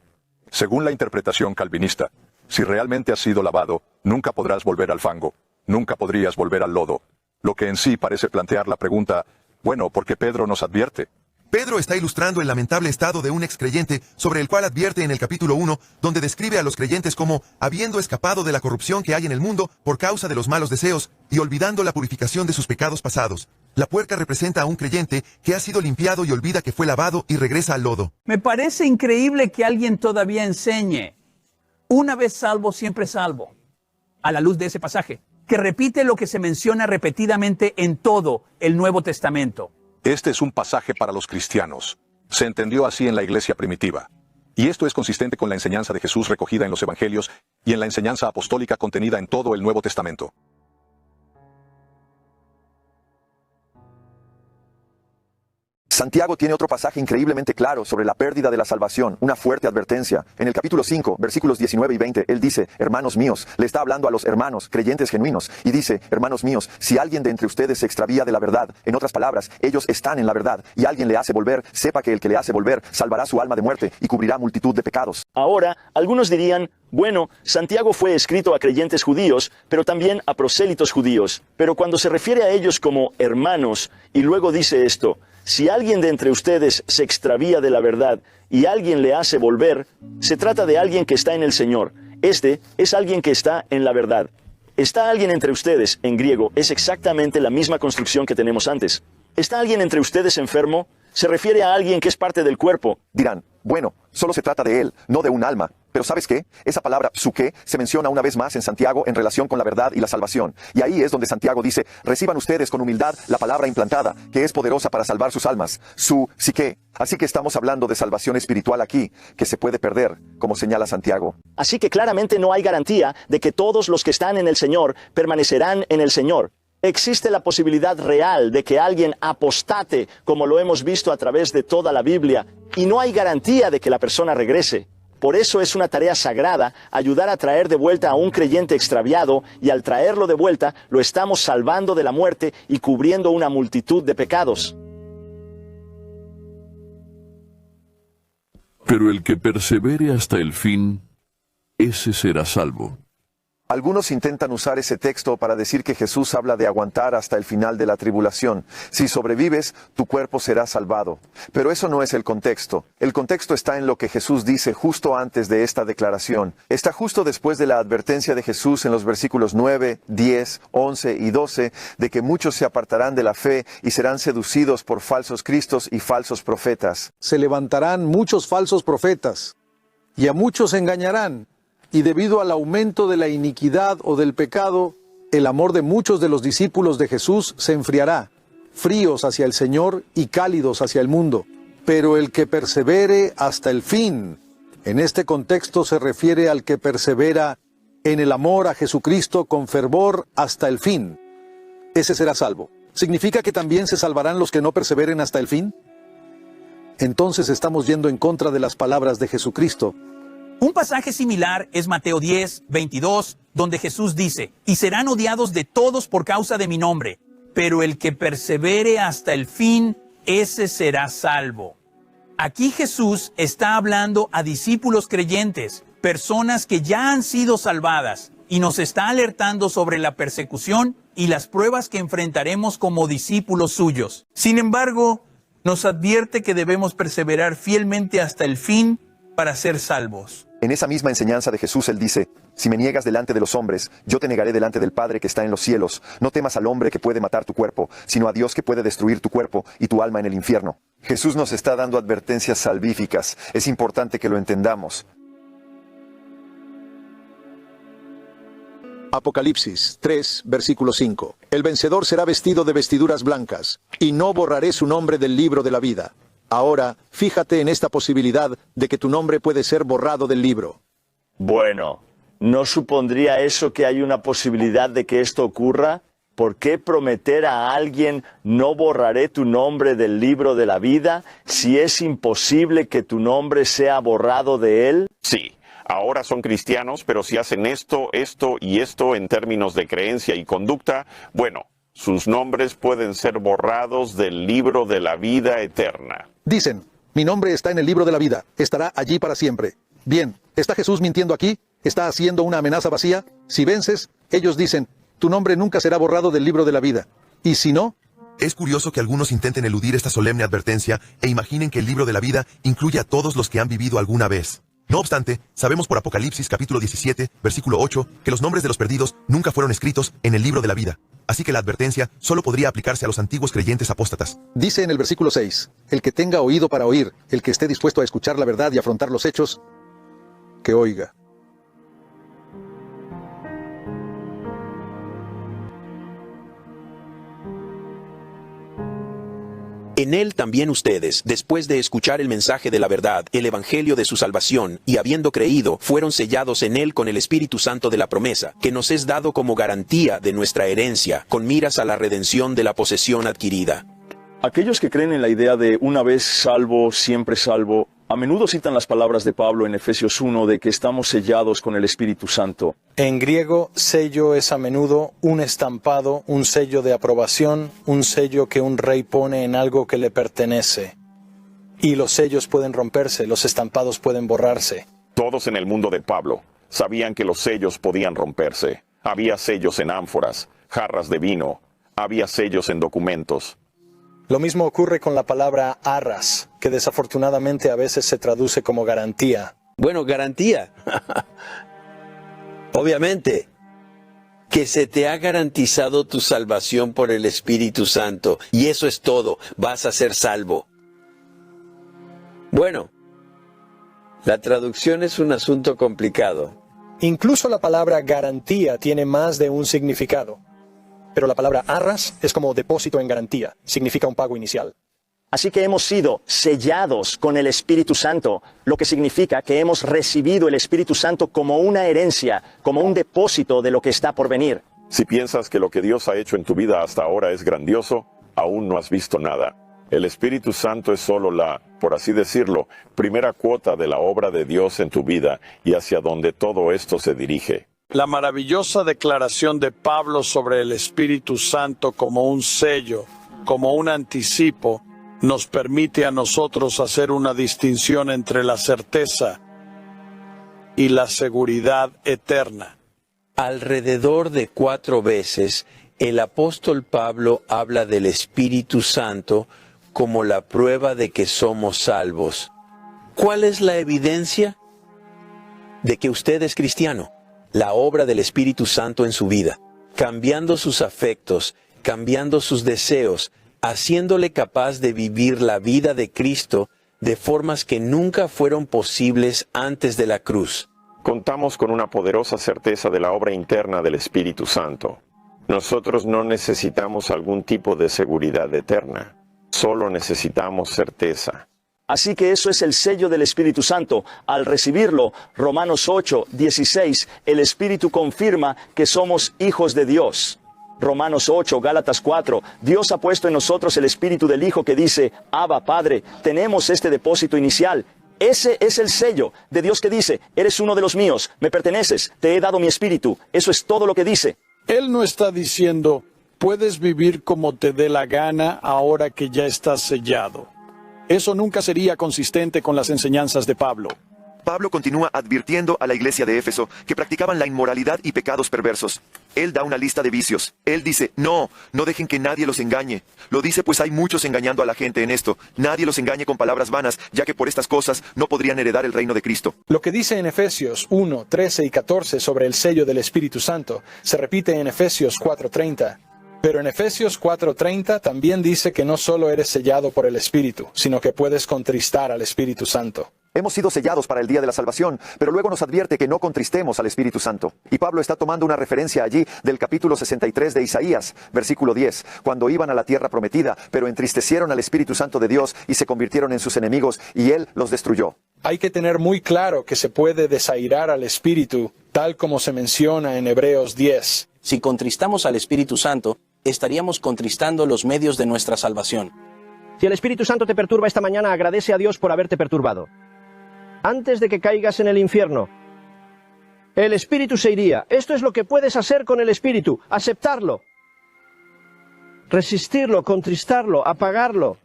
Según la interpretación calvinista, si realmente has sido lavado, nunca podrás volver al fango. Nunca podrías volver al lodo. Lo que en sí parece plantear la pregunta, bueno, ¿por qué Pedro nos advierte? Pedro está ilustrando el lamentable estado de un excreyente sobre el cual advierte en el capítulo 1, donde describe a los creyentes como habiendo escapado de la corrupción que hay en el mundo por causa de los malos deseos y olvidando la purificación de sus pecados pasados. La puerca representa a un creyente que ha sido limpiado y olvida que fue lavado y regresa al lodo. Me parece increíble que alguien todavía enseñe, una vez salvo, siempre salvo, a la luz de ese pasaje, que repite lo que se menciona repetidamente en todo el Nuevo Testamento. Este es un pasaje para los cristianos. Se entendió así en la iglesia primitiva. Y esto es consistente con la enseñanza de Jesús recogida en los Evangelios y en la enseñanza apostólica contenida en todo el Nuevo Testamento. Santiago tiene otro pasaje increíblemente claro sobre la pérdida de la salvación, una fuerte advertencia. En el capítulo 5, versículos 19 y 20, él dice, hermanos míos, le está hablando a los hermanos, creyentes genuinos, y dice, hermanos míos, si alguien de entre ustedes se extravía de la verdad, en otras palabras, ellos están en la verdad, y alguien le hace volver, sepa que el que le hace volver salvará su alma de muerte y cubrirá multitud de pecados. Ahora, algunos dirían, bueno, Santiago fue escrito a creyentes judíos, pero también a prosélitos judíos. Pero cuando se refiere a ellos como hermanos, y luego dice esto, si alguien de entre ustedes se extravía de la verdad y alguien le hace volver, se trata de alguien que está en el Señor. Este es alguien que está en la verdad. Está alguien entre ustedes, en griego, es exactamente la misma construcción que tenemos antes. ¿Está alguien entre ustedes enfermo? Se refiere a alguien que es parte del cuerpo. Dirán, bueno, solo se trata de él, no de un alma. Pero ¿sabes qué? Esa palabra psuque se menciona una vez más en Santiago en relación con la verdad y la salvación. Y ahí es donde Santiago dice, reciban ustedes con humildad la palabra implantada, que es poderosa para salvar sus almas, su psique. Así que estamos hablando de salvación espiritual aquí, que se puede perder, como señala Santiago. Así que claramente no hay garantía de que todos los que están en el Señor permanecerán en el Señor. Existe la posibilidad real de que alguien apostate, como lo hemos visto a través de toda la Biblia, y no hay garantía de que la persona regrese. Por eso es una tarea sagrada ayudar a traer de vuelta a un creyente extraviado, y al traerlo de vuelta lo estamos salvando de la muerte y cubriendo una multitud de pecados. Pero el que persevere hasta el fin, ese será salvo. Algunos intentan usar ese texto para decir que Jesús habla de aguantar hasta el final de la tribulación. Si sobrevives, tu cuerpo será salvado. Pero eso no es el contexto. El contexto está en lo que Jesús dice justo antes de esta declaración. Está justo después de la advertencia de Jesús en los versículos 9, 10, 11 y 12 de que muchos se apartarán de la fe y serán seducidos por falsos cristos y falsos profetas. Se levantarán muchos falsos profetas y a muchos engañarán. Y debido al aumento de la iniquidad o del pecado, el amor de muchos de los discípulos de Jesús se enfriará, fríos hacia el Señor y cálidos hacia el mundo. Pero el que persevere hasta el fin, en este contexto se refiere al que persevera en el amor a Jesucristo con fervor hasta el fin. Ese será salvo. ¿Significa que también se salvarán los que no perseveren hasta el fin? Entonces estamos yendo en contra de las palabras de Jesucristo. Un pasaje similar es Mateo 10, 22, donde Jesús dice, y serán odiados de todos por causa de mi nombre, pero el que persevere hasta el fin, ese será salvo. Aquí Jesús está hablando a discípulos creyentes, personas que ya han sido salvadas, y nos está alertando sobre la persecución y las pruebas que enfrentaremos como discípulos suyos. Sin embargo, nos advierte que debemos perseverar fielmente hasta el fin para ser salvos. En esa misma enseñanza de Jesús, él dice, si me niegas delante de los hombres, yo te negaré delante del Padre que está en los cielos. No temas al hombre que puede matar tu cuerpo, sino a Dios que puede destruir tu cuerpo y tu alma en el infierno. Jesús nos está dando advertencias salvíficas. Es importante que lo entendamos. Apocalipsis 3, versículo 5. El vencedor será vestido de vestiduras blancas, y no borraré su nombre del libro de la vida. Ahora, fíjate en esta posibilidad de que tu nombre puede ser borrado del libro. Bueno, ¿no supondría eso que hay una posibilidad de que esto ocurra? ¿Por qué prometer a alguien no borraré tu nombre del libro de la vida si es imposible que tu nombre sea borrado de él? Sí. Ahora son cristianos, pero si hacen esto, esto y esto en términos de creencia y conducta, bueno, sus nombres pueden ser borrados del libro de la vida eterna. Dicen, mi nombre está en el libro de la vida, estará allí para siempre. Bien, ¿está Jesús mintiendo aquí? ¿Está haciendo una amenaza vacía? Si vences, ellos dicen, tu nombre nunca será borrado del libro de la vida. ¿Y si no? Es curioso que algunos intenten eludir esta solemne advertencia e imaginen que el libro de la vida incluye a todos los que han vivido alguna vez. No obstante, sabemos por Apocalipsis capítulo 17, versículo 8, que los nombres de los perdidos nunca fueron escritos en el libro de la vida. Así que la advertencia solo podría aplicarse a los antiguos creyentes apóstatas. Dice en el versículo 6, el que tenga oído para oír, el que esté dispuesto a escuchar la verdad y afrontar los hechos, que oiga. En él también ustedes, después de escuchar el mensaje de la verdad, el evangelio de su salvación, y habiendo creído, fueron sellados en él con el Espíritu Santo de la promesa, que nos es dado como garantía de nuestra herencia, con miras a la redención de la posesión adquirida. Aquellos que creen en la idea de una vez salvo, siempre salvo, a menudo citan las palabras de Pablo en Efesios 1 de que estamos sellados con el Espíritu Santo. En griego, sello es a menudo un estampado, un sello de aprobación, un sello que un rey pone en algo que le pertenece. Y los sellos pueden romperse, los estampados pueden borrarse. Todos en el mundo de Pablo sabían que los sellos podían romperse. Había sellos en ánforas, jarras de vino, había sellos en documentos. Lo mismo ocurre con la palabra arras, que desafortunadamente a veces se traduce como garantía. Bueno, garantía. Obviamente, que se te ha garantizado tu salvación por el Espíritu Santo, y eso es todo, vas a ser salvo. Bueno, la traducción es un asunto complicado. Incluso la palabra garantía tiene más de un significado. Pero la palabra arras es como depósito en garantía, significa un pago inicial. Así que hemos sido sellados con el Espíritu Santo, lo que significa que hemos recibido el Espíritu Santo como una herencia, como un depósito de lo que está por venir. Si piensas que lo que Dios ha hecho en tu vida hasta ahora es grandioso, aún no has visto nada. El Espíritu Santo es solo la, por así decirlo, primera cuota de la obra de Dios en tu vida y hacia donde todo esto se dirige. La maravillosa declaración de Pablo sobre el Espíritu Santo como un sello, como un anticipo, nos permite a nosotros hacer una distinción entre la certeza y la seguridad eterna. Alrededor de 4 veces, el apóstol Pablo habla del Espíritu Santo como la prueba de que somos salvos. ¿Cuál es la evidencia de que usted es cristiano? La obra del Espíritu Santo en su vida, cambiando sus afectos, cambiando sus deseos, haciéndole capaz de vivir la vida de Cristo de formas que nunca fueron posibles antes de la cruz. Contamos con una poderosa certeza de la obra interna del Espíritu Santo. Nosotros no necesitamos algún tipo de seguridad eterna, solo necesitamos certeza. Así que eso es el sello del Espíritu Santo. Al recibirlo, Romanos 8, 16, el Espíritu confirma que somos hijos de Dios. Romanos 8, Gálatas 4, Dios ha puesto en nosotros el Espíritu del Hijo que dice, Abba, Padre, tenemos este depósito inicial. Ese es el sello de Dios que dice, eres uno de los míos, me perteneces, te he dado mi Espíritu. Eso es todo lo que dice. Él no está diciendo, puedes vivir como te dé la gana ahora que ya estás sellado. Eso nunca sería consistente con las enseñanzas de Pablo. Pablo continúa advirtiendo a la iglesia de Éfeso que practicaban la inmoralidad y pecados perversos. Él da una lista de vicios. Él dice, no dejen que nadie los engañe. Lo dice pues hay muchos engañando a la gente en esto. Nadie los engañe con palabras vanas, ya que por estas cosas no podrían heredar el reino de Cristo. Lo que dice en Efesios 1, 13 y 14 sobre el sello del Espíritu Santo se repite en Efesios 4:30. Pero en Efesios 4:30 también dice que no solo eres sellado por el Espíritu, sino que puedes contristar al Espíritu Santo. Hemos sido sellados para el día de la salvación, pero luego nos advierte que no contristemos al Espíritu Santo. Y Pablo está tomando una referencia allí del capítulo 63 de Isaías, versículo 10, cuando iban a la tierra prometida, pero entristecieron al Espíritu Santo de Dios y se convirtieron en sus enemigos, y Él los destruyó. Hay que tener muy claro que se puede desairar al Espíritu, tal como se menciona en Hebreos 10. Si contristamos al Espíritu Santo, estaríamos contristando los medios de nuestra salvación. Si el Espíritu Santo te perturba esta mañana, agradece a Dios por haberte perturbado. Antes de que caigas en el infierno, el Espíritu se iría. Esto es lo que puedes hacer con el Espíritu, aceptarlo, resistirlo, contristarlo, apagarlo.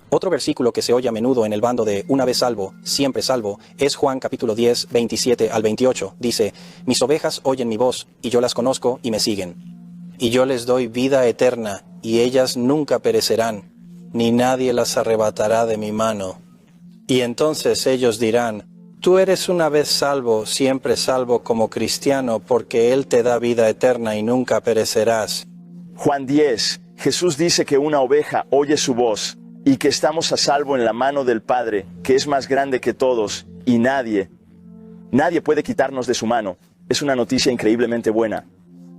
Otro versículo que se oye a menudo en el bando de una vez salvo, siempre salvo, es Juan capítulo 10, 27 al 28. Dice, mis ovejas oyen mi voz, y yo las conozco y me siguen. Y yo les doy vida eterna, y ellas nunca perecerán, ni nadie las arrebatará de mi mano. Y entonces ellos dirán, tú eres una vez salvo, siempre salvo como cristiano, porque Él te da vida eterna y nunca perecerás. Juan 10, Jesús dice que una oveja oye su voz y que estamos a salvo en la mano del Padre, que es más grande que todos, y nadie puede quitarnos de su mano. Es una noticia increíblemente buena.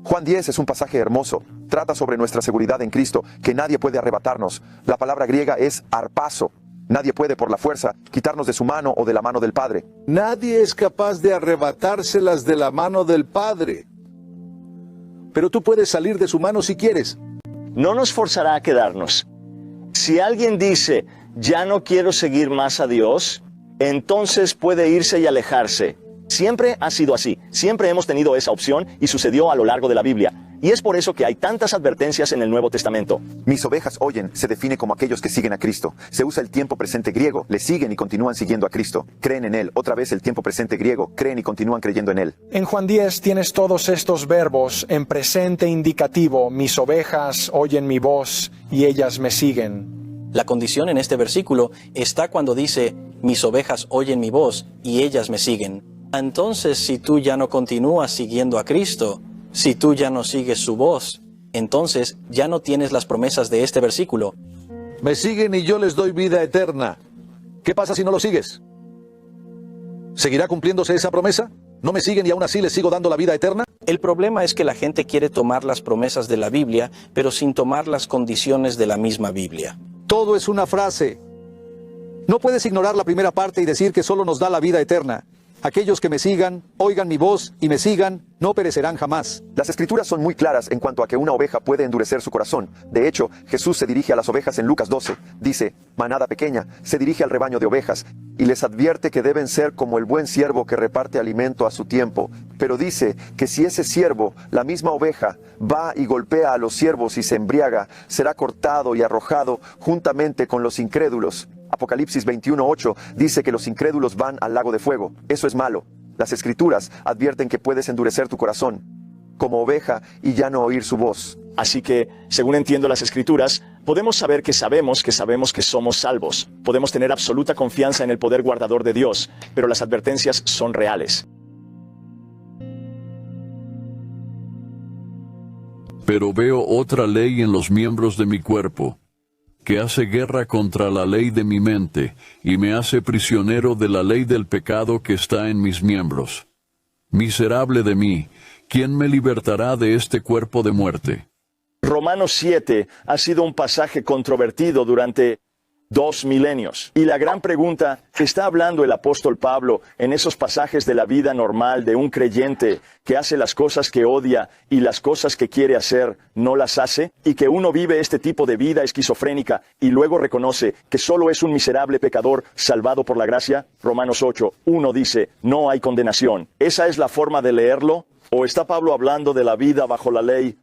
Juan 10 es un pasaje hermoso. Trata sobre nuestra seguridad en Cristo, que nadie puede arrebatarnos. La palabra griega es arpazo. Nadie puede por la fuerza quitarnos de su mano o de la mano del Padre. Nadie es capaz de arrebatárselas de la mano del Padre. Pero tú puedes salir de su mano si quieres. No nos forzará a quedarnos. Si alguien dice, ya no quiero seguir más a Dios, entonces puede irse y alejarse. Siempre ha sido así. Siempre hemos tenido esa opción y sucedió a lo largo de la Biblia. Y es por eso que hay tantas advertencias en el Nuevo Testamento. Mis ovejas oyen se define como aquellos que siguen a Cristo. Se usa el tiempo presente griego, le siguen y continúan siguiendo a Cristo. Creen en Él. Otra vez el tiempo presente griego, creen y continúan creyendo en Él. En Juan 10 tienes todos estos verbos en presente indicativo. Mis ovejas oyen mi voz y ellas me siguen. La condición en este versículo está cuando dice, mis ovejas oyen mi voz y ellas me siguen. Entonces, si tú ya no continúas siguiendo a Cristo, si tú ya no sigues su voz, entonces ya no tienes las promesas de este versículo. Me siguen y yo les doy vida eterna. ¿Qué pasa si no lo sigues? ¿Seguirá cumpliéndose esa promesa? ¿No me siguen y aún así les sigo dando la vida eterna? El problema es que la gente quiere tomar las promesas de la Biblia, pero sin tomar las condiciones de la misma Biblia. Todo es una frase. No puedes ignorar la primera parte y decir que solo nos da la vida eterna. Aquellos que me sigan, oigan mi voz y me sigan, no perecerán jamás. Las Escrituras son muy claras en cuanto a que una oveja puede endurecer su corazón. De hecho, Jesús se dirige a las ovejas en Lucas 12. Dice, manada pequeña, se dirige al rebaño de ovejas y les advierte que deben ser como el buen siervo que reparte alimento a su tiempo. Pero dice que si ese siervo, la misma oveja, va y golpea a los siervos y se embriaga, será cortado y arrojado juntamente con los incrédulos. Apocalipsis 21:8 dice que los incrédulos van al lago de fuego. Eso es malo. Las Escrituras advierten que puedes endurecer tu corazón como oveja y ya no oír su voz. Así que, según entiendo las Escrituras, podemos saber que sabemos que somos salvos. Podemos tener absoluta confianza en el poder guardador de Dios, pero las advertencias son reales. Pero veo otra ley en los miembros de mi cuerpo, que hace guerra contra la ley de mi mente, y me hace prisionero de la ley del pecado que está en mis miembros. Miserable de mí, ¿quién me libertará de este cuerpo de muerte? Romanos 7 ha sido un pasaje controvertido durante 2 milenios. Y la gran pregunta, ¿está hablando el apóstol Pablo en esos pasajes de la vida normal de un creyente que hace las cosas que odia y las cosas que quiere hacer no las hace? ¿Y que uno vive este tipo de vida esquizofrénica y luego reconoce que solo es un miserable pecador salvado por la gracia? Romanos 8:1 dice, no hay condenación. ¿Esa es la forma de leerlo? ¿O está Pablo hablando de la vida bajo la ley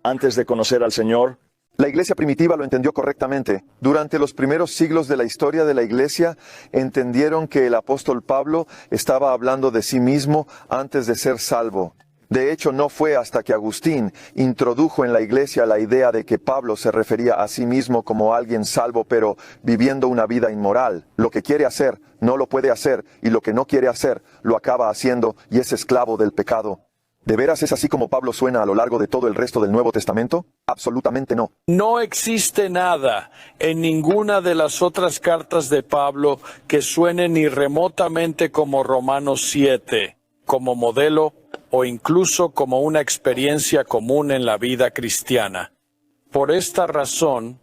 antes de conocer al Señor? La iglesia primitiva lo entendió correctamente. Durante los primeros siglos de la historia de la iglesia, entendieron que el apóstol Pablo estaba hablando de sí mismo antes de ser salvo. De hecho, no fue hasta que Agustín introdujo en la iglesia la idea de que Pablo se refería a sí mismo como alguien salvo, pero viviendo una vida inmoral. Lo que quiere hacer, no lo puede hacer, y lo que no quiere hacer, lo acaba haciendo y es esclavo del pecado. ¿De veras es así como Pablo suena a lo largo de todo el resto del Nuevo Testamento? Absolutamente no. No existe nada en ninguna de las otras cartas de Pablo que suene ni remotamente como Romanos 7, como modelo o incluso como una experiencia común en la vida cristiana. Por esta razón,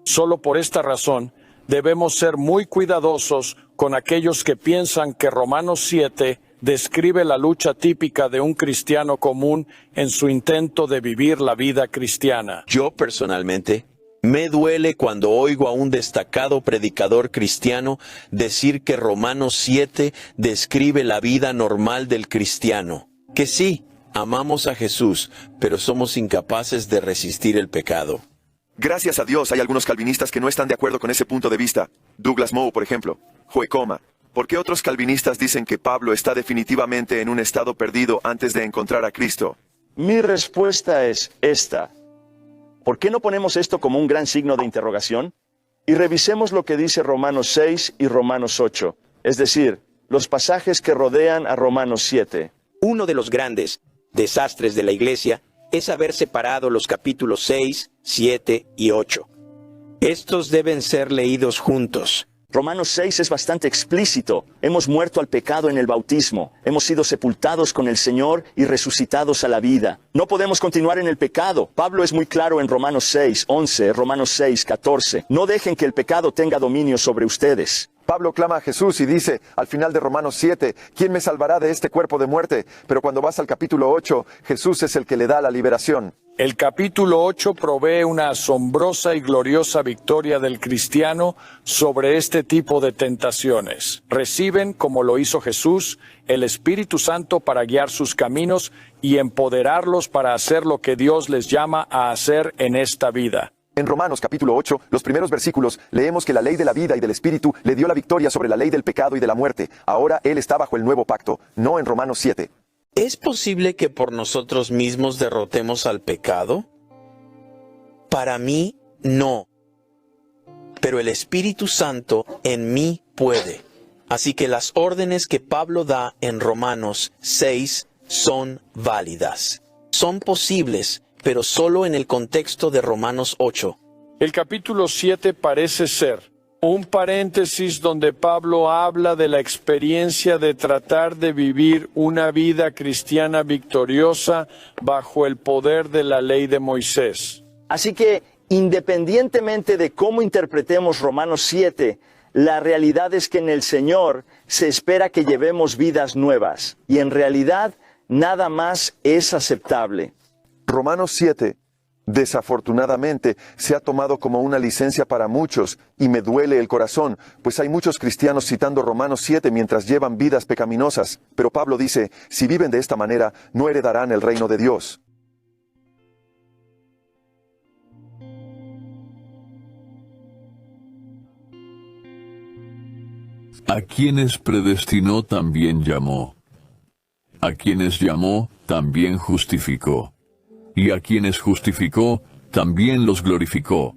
solo por esta razón, debemos ser muy cuidadosos con aquellos que piensan que Romanos 7 describe la lucha típica de un cristiano común en su intento de vivir la vida cristiana. Yo personalmente me duele cuando oigo a un destacado predicador cristiano decir que Romanos 7 describe la vida normal del cristiano. Que sí, amamos a Jesús, pero somos incapaces de resistir el pecado. Gracias a Dios hay algunos calvinistas que no están de acuerdo con ese punto de vista. Douglas Moe, por ejemplo. Joe Coma. ¿Por qué otros calvinistas dicen que Pablo está definitivamente en un estado perdido antes de encontrar a Cristo? Mi respuesta es esta. ¿Por qué no ponemos esto como un gran signo de interrogación? Y revisemos lo que dice Romanos 6 y Romanos 8, es decir, los pasajes que rodean a Romanos 7. Uno de los grandes desastres de la Iglesia es haber separado los capítulos 6, 7 y 8. Estos deben ser leídos juntos. Romanos 6 es bastante explícito. Hemos muerto al pecado en el bautismo. Hemos sido sepultados con el Señor y resucitados a la vida. No podemos continuar en el pecado. Pablo es muy claro en Romanos 6, 11, Romanos 6, 14. No dejen que el pecado tenga dominio sobre ustedes. Pablo clama a Jesús y dice, al final de Romanos 7, ¿quién me salvará de este cuerpo de muerte? Pero cuando vas al capítulo 8, Jesús es el que le da la liberación. El capítulo 8 provee una asombrosa y gloriosa victoria del cristiano sobre este tipo de tentaciones. Reciben, como lo hizo Jesús, el Espíritu Santo para guiar sus caminos y empoderarlos para hacer lo que Dios les llama a hacer en esta vida. En Romanos capítulo 8, los primeros versículos, leemos que la ley de la vida y del Espíritu le dio la victoria sobre la ley del pecado y de la muerte. Ahora Él está bajo el nuevo pacto, no en Romanos 7. ¿Es posible que por nosotros mismos derrotemos al pecado? Para mí, no. Pero el Espíritu Santo en mí puede. Así que las órdenes que Pablo da en Romanos 6 son válidas. Son posibles, pero solo en el contexto de Romanos 8. El capítulo 7 parece ser un paréntesis donde Pablo habla de la experiencia de tratar de vivir una vida cristiana victoriosa bajo el poder de la ley de Moisés. Así que, independientemente de cómo interpretemos Romanos 7, la realidad es que en el Señor se espera que llevemos vidas nuevas. Y en realidad, nada más es aceptable. Romanos 7, desafortunadamente, se ha tomado como una licencia para muchos, y me duele el corazón, pues hay muchos cristianos citando Romanos 7 mientras llevan vidas pecaminosas. Pero Pablo dice, si viven de esta manera, no heredarán el reino de Dios. A quienes predestinó también llamó. A quienes llamó también justificó. Y a quienes justificó también los glorificó.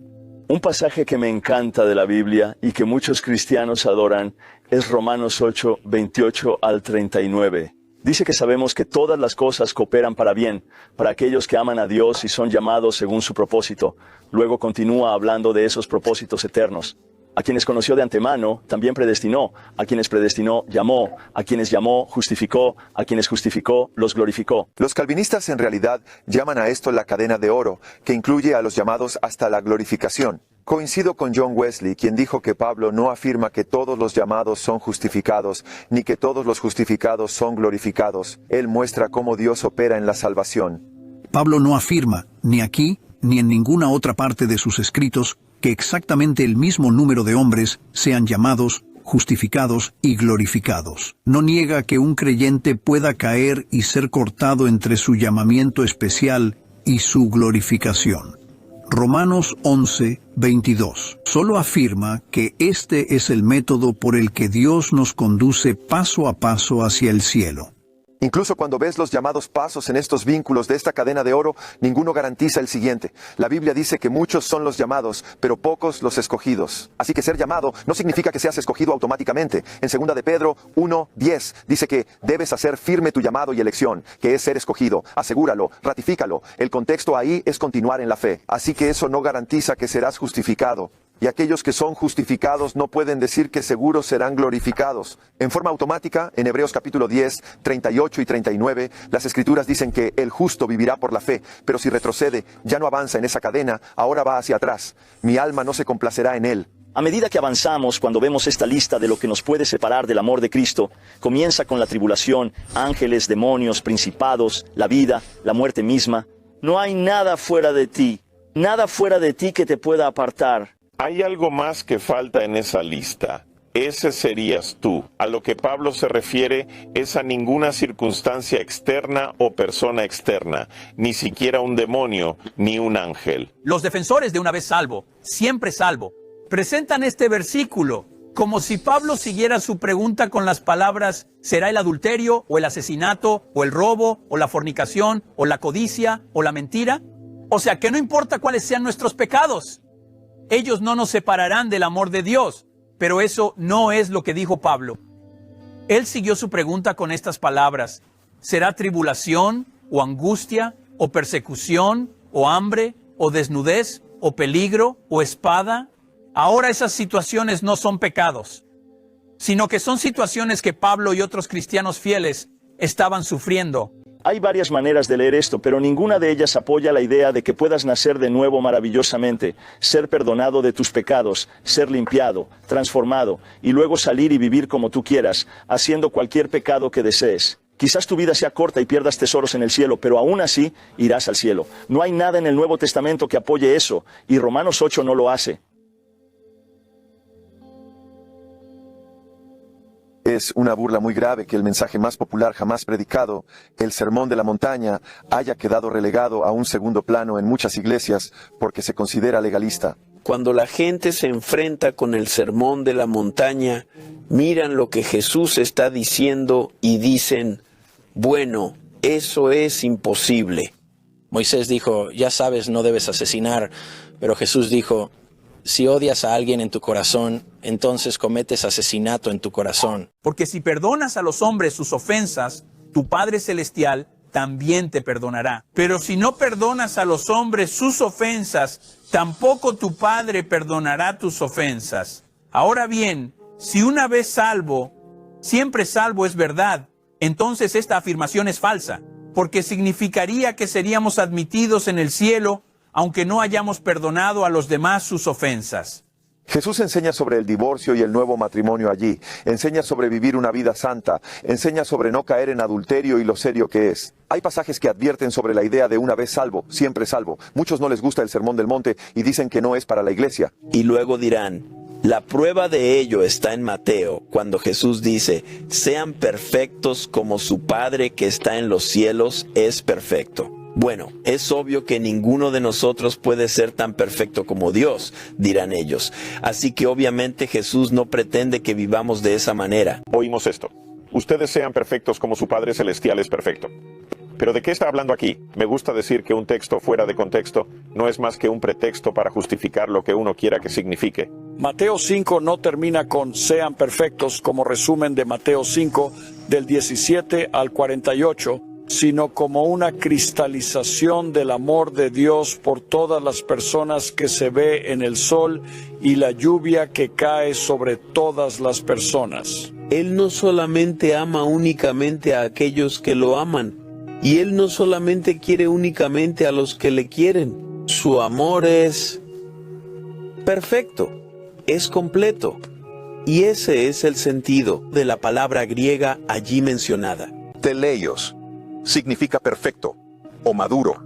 Un pasaje que me encanta de la Biblia y que muchos cristianos adoran es Romanos 8, 28 al 39. Dice que sabemos que todas las cosas cooperan para bien, para aquellos que aman a Dios y son llamados según su propósito. Luego continúa hablando de esos propósitos eternos. A quienes conoció de antemano, también predestinó. A quienes predestinó, llamó. A quienes llamó, justificó. A quienes justificó, los glorificó. Los calvinistas en realidad llaman a esto la cadena de oro, que incluye a los llamados hasta la glorificación. Coincido con John Wesley, quien dijo que Pablo no afirma que todos los llamados son justificados, ni que todos los justificados son glorificados. Él muestra cómo Dios opera en la salvación. Pablo no afirma, ni aquí, ni en ninguna otra parte de sus escritos, que exactamente el mismo número de hombres sean llamados, justificados y glorificados. No niega que un creyente pueda caer y ser cortado entre su llamamiento especial y su glorificación. Romanos 11, 22. Solo afirma que este es el método por el que Dios nos conduce paso a paso hacia el cielo. Incluso cuando ves los llamados pasos en estos vínculos de esta cadena de oro, ninguno garantiza el siguiente. La Biblia dice que muchos son los llamados, pero pocos los escogidos. Así que ser llamado no significa que seas escogido automáticamente. En 2 de Pedro 1:10 dice que debes hacer firme tu llamado y elección, que es ser escogido. Asegúralo, ratifícalo. El contexto ahí es continuar en la fe. Así que eso no garantiza que serás justificado. Y aquellos que son justificados no pueden decir que seguro serán glorificados. En forma automática, en Hebreos capítulo 10, 38 y 39, las Escrituras dicen que el justo vivirá por la fe, pero si retrocede, ya no avanza en esa cadena, ahora va hacia atrás. Mi alma no se complacerá en él. A medida que avanzamos, cuando vemos esta lista de lo que nos puede separar del amor de Cristo, comienza con la tribulación, ángeles, demonios, principados, la vida, la muerte misma. No hay nada fuera de ti que te pueda apartar. Hay algo más que falta en esa lista. Ese serías tú. A lo que Pablo se refiere es a ninguna circunstancia externa o persona externa, ni siquiera un demonio, ni un ángel. Los defensores de una vez salvo, siempre salvo, presentan este versículo como si Pablo siguiera su pregunta con las palabras ¿será el adulterio, o el asesinato, o el robo, o la fornicación, o la codicia, o la mentira? O sea, que no importa cuáles sean nuestros pecados, ellos no nos separarán del amor de Dios. Pero eso no es lo que dijo Pablo. Él siguió su pregunta con estas palabras: ¿será tribulación, o angustia, o persecución, o hambre, o desnudez, o peligro, o espada? Ahora esas situaciones no son pecados, sino que son situaciones que Pablo y otros cristianos fieles estaban sufriendo. Hay varias maneras de leer esto, pero ninguna de ellas apoya la idea de que puedas nacer de nuevo maravillosamente, ser perdonado de tus pecados, ser limpiado, transformado, y luego salir y vivir como tú quieras, haciendo cualquier pecado que desees. Quizás tu vida sea corta y pierdas tesoros en el cielo, pero aún así irás al cielo. No hay nada en el Nuevo Testamento que apoye eso, y Romanos 8 no lo hace. Es una burla muy grave que el mensaje más popular jamás predicado, el Sermón de la Montaña, haya quedado relegado a un segundo plano en muchas iglesias porque se considera legalista. Cuando la gente se enfrenta con el Sermón de la Montaña, miran lo que Jesús está diciendo y dicen, bueno, eso es imposible. Moisés dijo, ya sabes, no debes asesinar, pero Jesús dijo, si odias a alguien en tu corazón, entonces cometes asesinato en tu corazón. Porque si perdonas a los hombres sus ofensas, tu Padre Celestial también te perdonará. Pero si no perdonas a los hombres sus ofensas, tampoco tu Padre perdonará tus ofensas. Ahora bien, si una vez salvo, siempre salvo es verdad, entonces esta afirmación es falsa, porque significaría que seríamos admitidos en el cielo aunque no hayamos perdonado a los demás sus ofensas. Jesús enseña sobre el divorcio y el nuevo matrimonio allí, enseña sobre vivir una vida santa, enseña sobre no caer en adulterio y lo serio que es. Hay pasajes que advierten sobre la idea de una vez salvo, siempre salvo. Muchos no les gusta el Sermón del Monte y dicen que no es para la iglesia. Y luego dirán, la prueba de ello está en Mateo, cuando Jesús dice, sean perfectos como su Padre que está en los cielos es perfecto. Bueno, es obvio que ninguno de nosotros puede ser tan perfecto como Dios, dirán ellos. Así que obviamente Jesús no pretende que vivamos de esa manera. Oímos esto. Ustedes sean perfectos como su Padre Celestial es perfecto. ¿Pero de qué está hablando aquí? Me gusta decir que un texto fuera de contexto no es más que un pretexto para justificar lo que uno quiera que signifique. Mateo 5 no termina con sean perfectos como resumen de Mateo 5 del 17 al 48, sino como una cristalización del amor de Dios por todas las personas que se ve en el sol y la lluvia que cae sobre todas las personas. Él no solamente ama únicamente a aquellos que lo aman, y Él no solamente quiere únicamente a los que le quieren. Su amor es perfecto, es completo, y ese es el sentido de la palabra griega allí mencionada. Teleios significa perfecto, o maduro,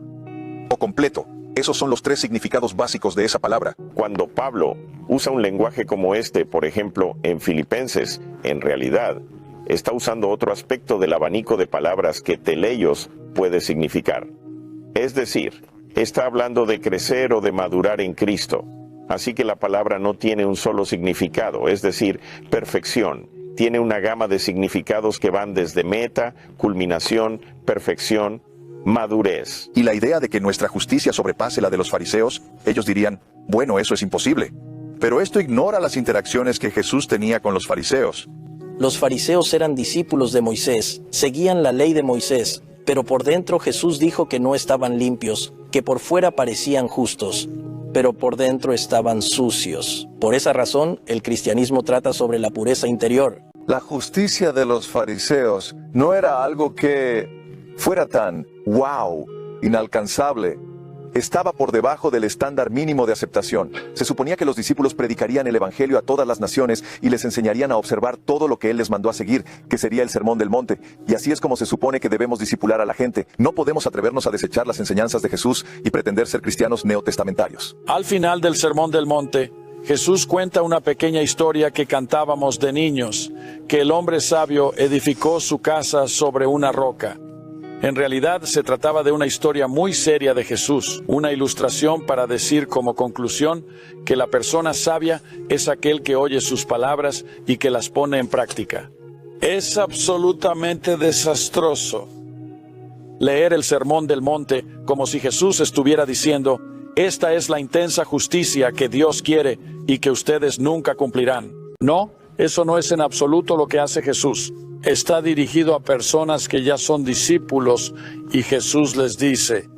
o completo. Esos son los tres significados básicos de esa palabra. Cuando Pablo usa un lenguaje como este, por ejemplo, en Filipenses, en realidad está usando otro aspecto del abanico de palabras que teleios puede significar. Es decir, está hablando de crecer o de madurar en Cristo. Así que la palabra no tiene un solo significado, es decir, perfección. tiene una gama de significados que van desde meta, culminación, perfección, madurez. Y la idea de que nuestra justicia sobrepase la de los fariseos, ellos dirían, bueno, eso es imposible. Pero esto ignora las interacciones que Jesús tenía con los fariseos. Los fariseos eran discípulos de Moisés, seguían la ley de Moisés, pero por dentro Jesús dijo que no estaban limpios, que por fuera parecían justos, pero por dentro estaban sucios. Por esa razón, el cristianismo trata sobre la pureza interior. La justicia de los fariseos no era algo que fuera tan, wow, inalcanzable. Estaba por debajo del estándar mínimo de aceptación. Se suponía que los discípulos predicarían el Evangelio a todas las naciones y les enseñarían a observar todo lo que Él les mandó a seguir, que sería el Sermón del Monte. Y así es como se supone que debemos discipular a la gente. No podemos atrevernos a desechar las enseñanzas de Jesús y pretender ser cristianos neotestamentarios. Al final del Sermón del Monte, Jesús cuenta una pequeña historia que cantábamos de niños, que el hombre sabio edificó su casa sobre una roca. En realidad se trataba de una historia muy seria de Jesús, una ilustración para decir como conclusión que la persona sabia es aquel que oye sus palabras y que las pone en práctica. Es absolutamente desastroso leer el Sermón del Monte como si Jesús estuviera diciendo, esta es la intensa justicia que Dios quiere y que ustedes nunca cumplirán. No, eso no es en absoluto lo que hace Jesús. Está dirigido a personas que ya son discípulos y Jesús les dice,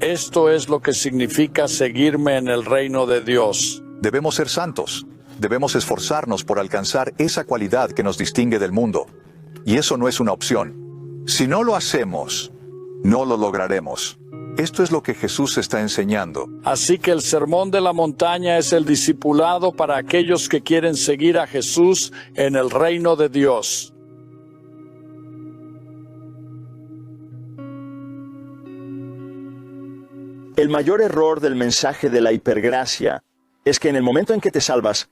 esto es lo que significa seguirme en el reino de Dios. Debemos ser santos. Debemos esforzarnos por alcanzar esa cualidad que nos distingue del mundo. Y eso no es una opción. Si no lo hacemos, no lo lograremos. Esto es lo que Jesús está enseñando. Así que el Sermón de la Montaña es el discipulado para aquellos que quieren seguir a Jesús en el reino de Dios. El mayor error del mensaje de la hipergracia es que en el momento en que te salvas,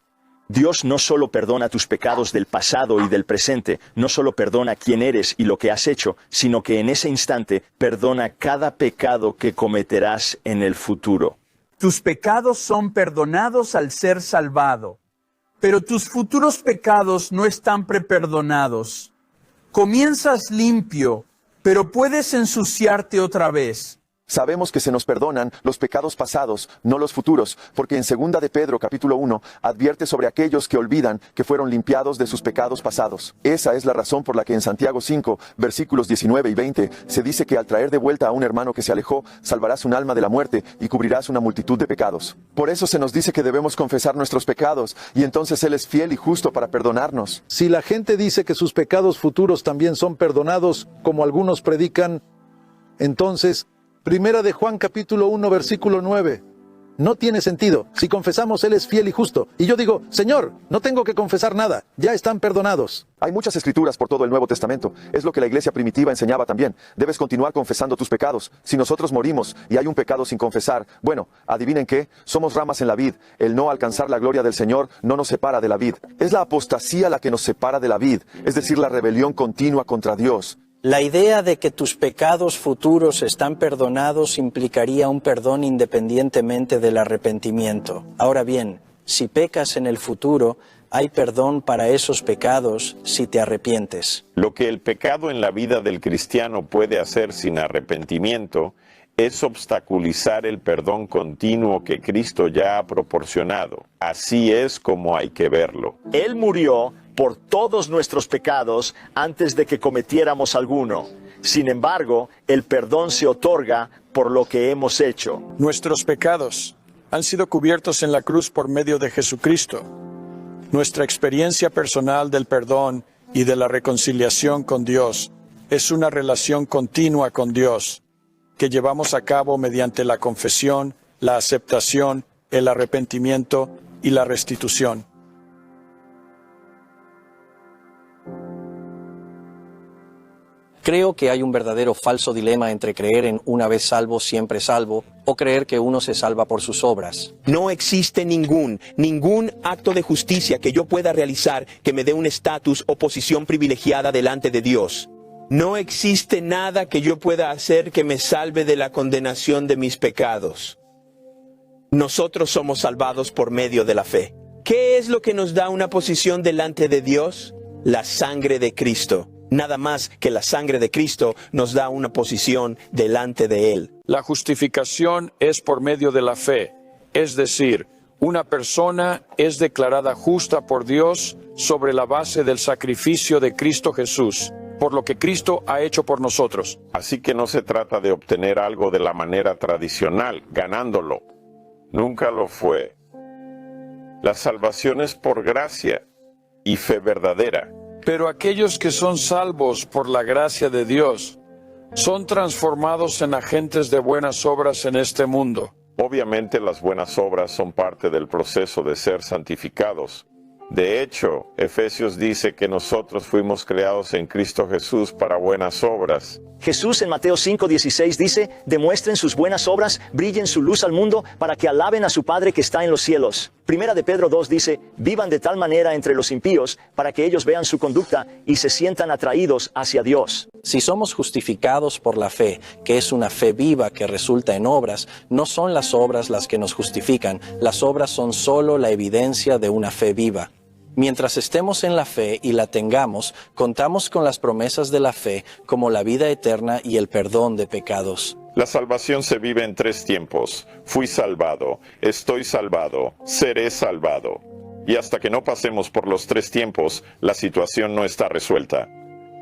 Dios no solo perdona tus pecados del pasado y del presente, no solo perdona quién eres y lo que has hecho, sino que en ese instante perdona cada pecado que cometerás en el futuro. Tus pecados son perdonados al ser salvado, pero tus futuros pecados no están preperdonados. Comienzas limpio, pero puedes ensuciarte otra vez. Sabemos que se nos perdonan los pecados pasados, no los futuros, porque en 2 de Pedro capítulo 1 advierte sobre aquellos que olvidan que fueron limpiados de sus pecados pasados. Esa es la razón por la que en Santiago 5, versículos 19 y 20, se dice que al traer de vuelta a un hermano que se alejó, salvarás un alma de la muerte y cubrirás una multitud de pecados. Por eso se nos dice que debemos confesar nuestros pecados, y entonces Él es fiel y justo para perdonarnos. Si la gente dice que sus pecados futuros también son perdonados, como algunos predican, entonces, 1 de Juan capítulo 1 versículo 9. No tiene sentido. Si confesamos, Él es fiel y justo. Y yo digo, Señor, no tengo que confesar nada. Ya están perdonados. Hay muchas escrituras por todo el Nuevo Testamento. Es lo que la iglesia primitiva enseñaba también. Debes continuar confesando tus pecados. Si nosotros morimos y hay un pecado sin confesar, bueno, adivinen qué, somos ramas en la vid. El no alcanzar la gloria del Señor no nos separa de la vid. Es la apostasía la que nos separa de la vid, es decir, la rebelión continua contra Dios. La idea de que tus pecados futuros están perdonados implicaría un perdón independientemente del arrepentimiento. Ahora bien, si pecas en el futuro, hay perdón para esos pecados si te arrepientes. Lo que el pecado en la vida del cristiano puede hacer sin arrepentimiento es obstaculizar el perdón continuo que Cristo ya ha proporcionado. Así es como hay que verlo. Él murió por todos nuestros pecados antes de que cometiéramos alguno. Sin embargo, el perdón se otorga por lo que hemos hecho. Nuestros pecados han sido cubiertos en la cruz por medio de Jesucristo. Nuestra experiencia personal del perdón y de la reconciliación con Dios es una relación continua con Dios que llevamos a cabo mediante la confesión, la aceptación, el arrepentimiento y la restitución. Creo que hay un verdadero falso dilema entre creer en una vez salvo, siempre salvo, o creer que uno se salva por sus obras. No existe ningún acto de justicia que yo pueda realizar que me dé un estatus o posición privilegiada delante de Dios. No existe nada que yo pueda hacer que me salve de la condenación de mis pecados. Nosotros somos salvados por medio de la fe. ¿Qué es lo que nos da una posición delante de Dios? la sangre de Cristo. Nada más que la sangre de Cristo nos da una posición delante de Él. La justificación es por medio de la fe, es decir, una persona es declarada justa por Dios sobre la base del sacrificio de Cristo Jesús, por lo que Cristo ha hecho por nosotros. Así que no se trata de obtener algo de la manera tradicional, ganándolo. Nunca lo fue. La salvación es por gracia y fe verdadera. Pero aquellos que son salvos por la gracia de Dios son transformados en agentes de buenas obras en este mundo. Obviamente las buenas obras son parte del proceso de ser santificados. De hecho, Efesios dice que nosotros fuimos creados en Cristo Jesús para buenas obras. Jesús en Mateo 5:16 dice, demuestren sus buenas obras, brillen su luz al mundo, para que alaben a su Padre que está en los cielos. Primera de Pedro 2 dice, vivan de tal manera entre los impíos, para que ellos vean su conducta y se sientan atraídos hacia Dios. Si somos justificados por la fe, que es una fe viva que resulta en obras, no son las obras las que nos justifican, las obras son solo la evidencia de una fe viva. Mientras estemos en la fe y la tengamos, contamos con las promesas de la fe como la vida eterna y el perdón de pecados. La salvación se vive en 3 tiempos. Fui salvado, estoy salvado, seré salvado. Y hasta que no pasemos por los 3 tiempos, la situación no está resuelta.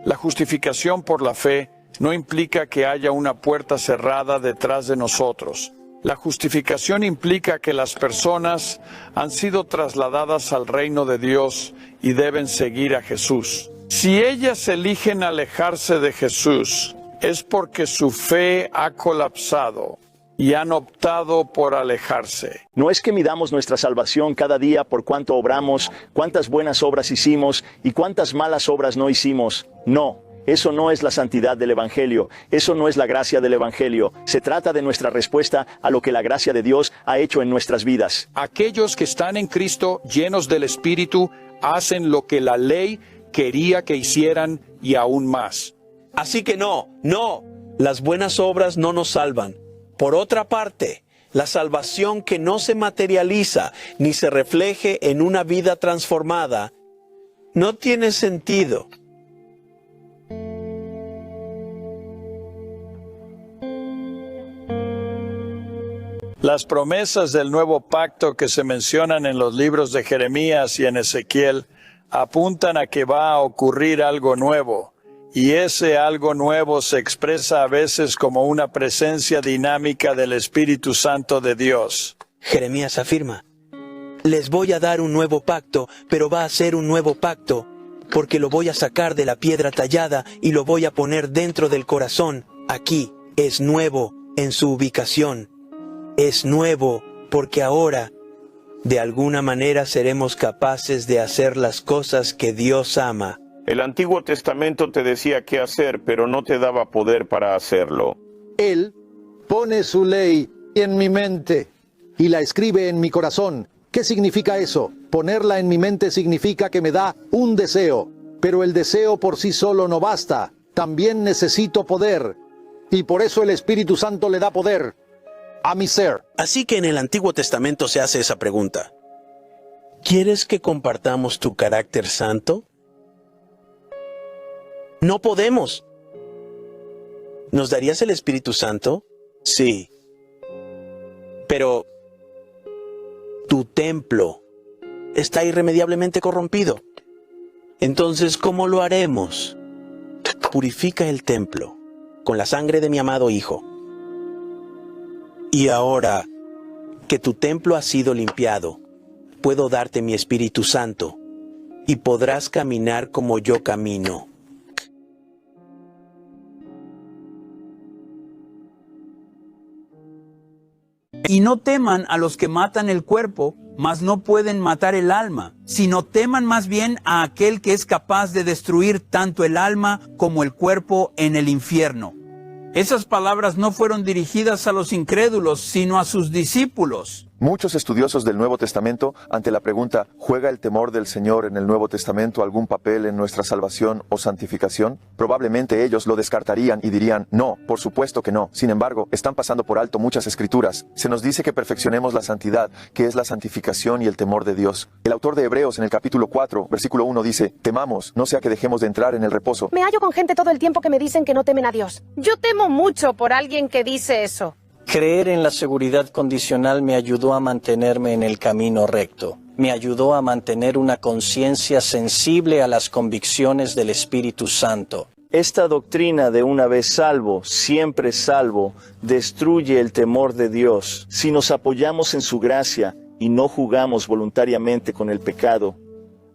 La justificación por la fe no implica que haya una puerta cerrada detrás de nosotros. La justificación implica que las personas han sido trasladadas al reino de Dios y deben seguir a Jesús. Si ellas eligen alejarse de Jesús, es porque su fe ha colapsado y han optado por alejarse. No es que midamos nuestra salvación cada día por cuánto obramos, cuántas buenas obras hicimos y cuántas malas obras no hicimos. No. Eso no es la santidad del Evangelio, eso no es la gracia del Evangelio. Se trata de nuestra respuesta a lo que la gracia de Dios ha hecho en nuestras vidas. Aquellos que están en Cristo, llenos del Espíritu, hacen lo que la ley quería que hicieran y aún más. Así que no, las buenas obras no nos salvan. Por otra parte, la salvación que no se materializa ni se refleje en una vida transformada, no tiene sentido. Las promesas del nuevo pacto que se mencionan en los libros de Jeremías y en Ezequiel apuntan a que va a ocurrir algo nuevo, y ese algo nuevo se expresa a veces como una presencia dinámica del Espíritu Santo de Dios. Jeremías afirma, les voy a dar un nuevo pacto, pero va a ser un nuevo pacto, porque lo voy a sacar de la piedra tallada y lo voy a poner dentro del corazón. Aquí es nuevo en su ubicación. Es nuevo porque ahora, de alguna manera, seremos capaces de hacer las cosas que Dios ama. El Antiguo Testamento te decía qué hacer, pero no te daba poder para hacerlo. Él pone su ley en mi mente y la escribe en mi corazón. ¿Qué significa eso? Ponerla en mi mente significa que me da un deseo, pero el deseo por sí solo no basta. También necesito poder, y por eso el Espíritu Santo le da poder a mi ser. Así que en el Antiguo Testamento se hace esa pregunta. ¿Quieres que compartamos tu carácter santo? No podemos. ¿Nos darías el Espíritu Santo? Sí. Pero tu templo está irremediablemente corrompido. Entonces, ¿cómo lo haremos? Purifica el templo con la sangre de mi amado Hijo. Y ahora que tu templo ha sido limpiado, puedo darte mi Espíritu Santo y podrás caminar como yo camino. Y no teman a los que matan el cuerpo, mas no pueden matar el alma, sino teman más bien a aquel que es capaz de destruir tanto el alma como el cuerpo en el infierno. Esas palabras no fueron dirigidas a los incrédulos, sino a sus discípulos. Muchos estudiosos del Nuevo Testamento, ante la pregunta, ¿juega el temor del Señor en el Nuevo Testamento algún papel en nuestra salvación o santificación? Probablemente ellos lo descartarían y dirían, no, por supuesto que no. Sin embargo, están pasando por alto muchas escrituras. Se nos dice que perfeccionemos la santidad, que es la santificación y el temor de Dios. El autor de Hebreos en el capítulo 4, versículo 1 dice, temamos, no sea que dejemos de entrar en el reposo. Me hallo con gente todo el tiempo que me dicen que no temen a Dios. Yo temo mucho por alguien que dice eso. Creer en la seguridad condicional me ayudó a mantenerme en el camino recto. Me ayudó a mantener una conciencia sensible a las convicciones del Espíritu Santo. Esta doctrina de una vez salvo, siempre salvo, destruye el temor de Dios. Si nos apoyamos en su gracia y no jugamos voluntariamente con el pecado,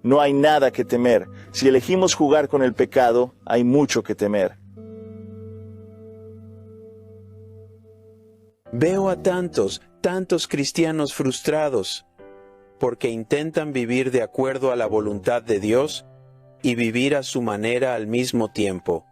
no hay nada que temer. Si elegimos jugar con el pecado, hay mucho que temer. Veo a tantos cristianos frustrados porque intentan vivir de acuerdo a la voluntad de Dios y vivir a su manera al mismo tiempo.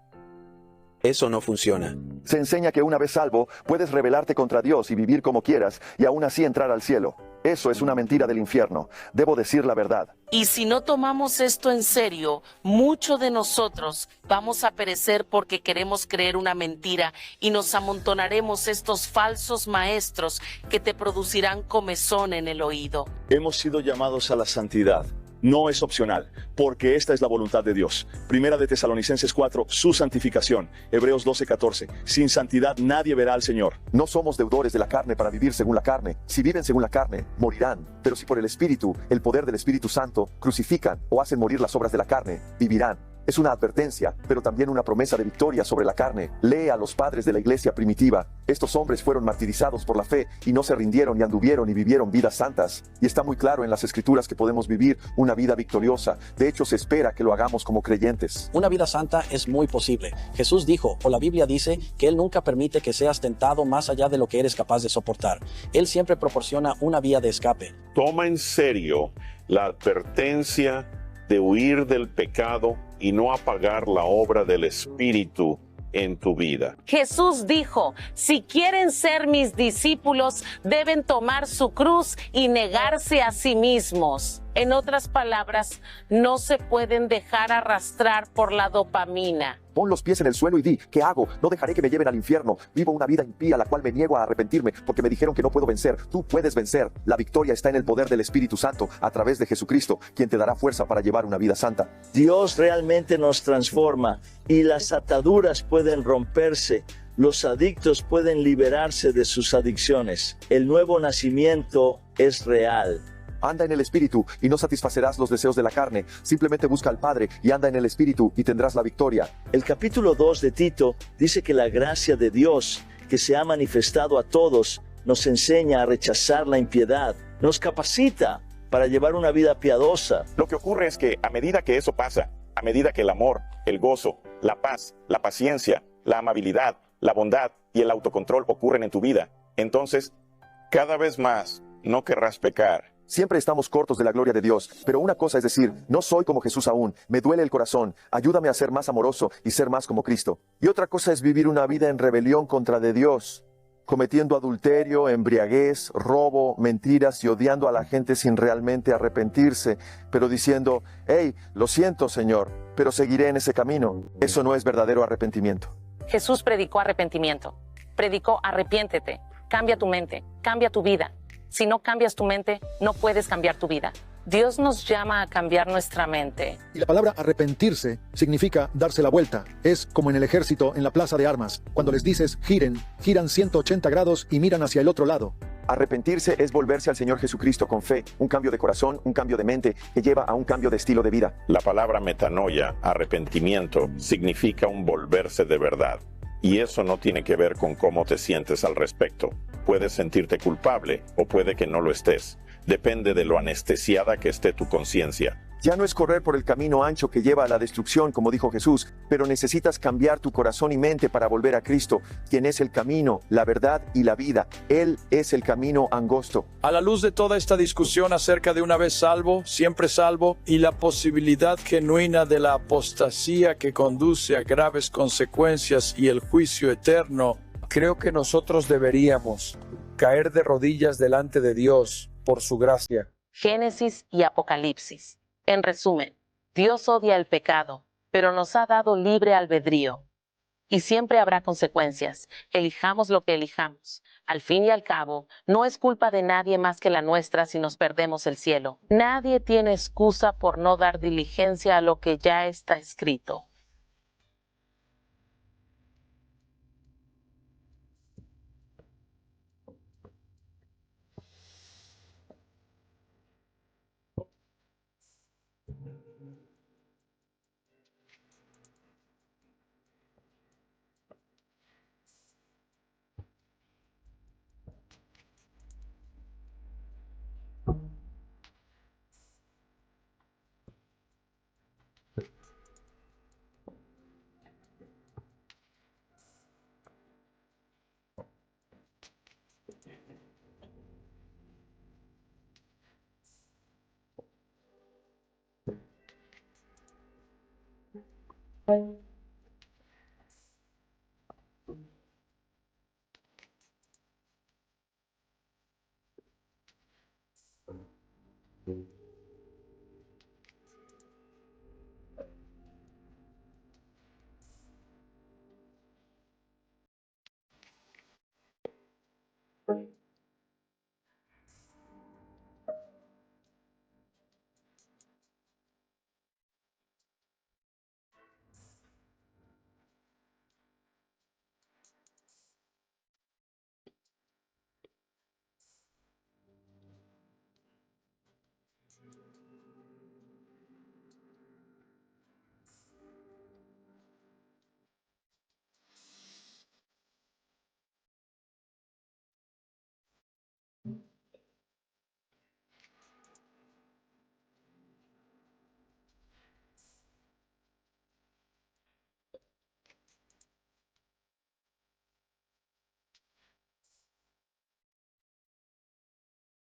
Eso no funciona. Se enseña que una vez salvo, puedes rebelarte contra Dios y vivir como quieras y aún así entrar al cielo. Eso es una mentira del infierno. Debo decir la verdad. Y si no tomamos esto en serio, muchos de nosotros vamos a perecer porque queremos creer una mentira y nos amontonaremos estos falsos maestros que te producirán comezón en el oído. Hemos sido llamados a la santidad. No es opcional, porque esta es la voluntad de Dios. Primera de Tesalonicenses 4, su santificación. Hebreos 12:14. Sin santidad nadie verá al Señor. No somos deudores de la carne para vivir según la carne. Si viven según la carne, morirán. Pero si por el Espíritu, el poder del Espíritu Santo, crucifican o hacen morir las obras de la carne, vivirán. Es una advertencia, pero también una promesa de victoria sobre la carne. Lee a los padres de la iglesia primitiva. Estos hombres fueron martirizados por la fe y no se rindieron y anduvieron y vivieron vidas santas. Y está muy claro en las Escrituras que podemos vivir una vida victoriosa. De hecho, se espera que lo hagamos como creyentes. Una vida santa es muy posible. Jesús dijo, o la Biblia dice, que Él nunca permite que seas tentado más allá de lo que eres capaz de soportar. Él siempre proporciona una vía de escape. Toma en serio la advertencia de huir del pecado y no apagar la obra del Espíritu en tu vida. Jesús dijo, si quieren ser mis discípulos, deben tomar su cruz y negarse a sí mismos. En otras palabras, no se pueden dejar arrastrar por la dopamina. Pon los pies en el suelo y di, ¿qué hago? No dejaré que me lleven al infierno. Vivo una vida impía, la cual me niego a arrepentirme, porque me dijeron que no puedo vencer. Tú puedes vencer. La victoria está en el poder del Espíritu Santo, a través de Jesucristo, quien te dará fuerza para llevar una vida santa. Dios realmente nos transforma y las ataduras pueden romperse. Los adictos pueden liberarse de sus adicciones. El nuevo nacimiento es real. Anda en el Espíritu y no satisfacerás los deseos de la carne. Simplemente busca al Padre y anda en el Espíritu y tendrás la victoria. El capítulo 2 de Tito dice que la gracia de Dios, que se ha manifestado a todos, nos enseña a rechazar la impiedad, nos capacita para llevar una vida piadosa. Lo que ocurre es que a medida que eso pasa, a medida que el amor, el gozo, la paz, la paciencia, la amabilidad, la bondad y el autocontrol ocurren en tu vida, entonces, cada vez más no querrás pecar. Siempre estamos cortos de la gloria de Dios, pero una cosa es decir, no soy como Jesús aún, me duele el corazón, ayúdame a ser más amoroso y ser más como Cristo. Y otra cosa es vivir una vida en rebelión contra de Dios, cometiendo adulterio, embriaguez, robo, mentiras y odiando a la gente sin realmente arrepentirse, pero diciendo, hey, lo siento Señor, pero seguiré en ese camino. Eso no es verdadero arrepentimiento. Jesús predicó arrepentimiento. Predicó arrepiéntete, cambia tu mente, cambia tu vida. Si no cambias tu mente, no puedes cambiar tu vida. Dios nos llama a cambiar nuestra mente. Y la palabra arrepentirse significa darse la vuelta. Es como en el ejército en la plaza de armas. Cuando les dices giren, giran 180 grados y miran hacia el otro lado. Arrepentirse es volverse al Señor Jesucristo con fe, un cambio de corazón, un cambio de mente que lleva a un cambio de estilo de vida. La palabra metanoia, arrepentimiento, significa un volverse de verdad. Y eso no tiene que ver con cómo te sientes al respecto. Puedes sentirte culpable o puede que no lo estés. Depende de lo anestesiada que esté tu conciencia. Ya no es correr por el camino ancho que lleva a la destrucción, como dijo Jesús, pero necesitas cambiar tu corazón y mente para volver a Cristo, quien es el camino, la verdad y la vida. Él es el camino angosto. A la luz de toda esta discusión acerca de una vez salvo, siempre salvo, y la posibilidad genuina de la apostasía que conduce a graves consecuencias y el juicio eterno, creo que nosotros deberíamos caer de rodillas delante de Dios por su gracia. Génesis y Apocalipsis. En resumen, Dios odia el pecado, pero nos ha dado libre albedrío. Y siempre habrá consecuencias, elijamos lo que elijamos. Al fin y al cabo, no es culpa de nadie más que la nuestra si nos perdemos el cielo. Nadie tiene excusa por no dar diligencia a lo que ya está escrito. Mm.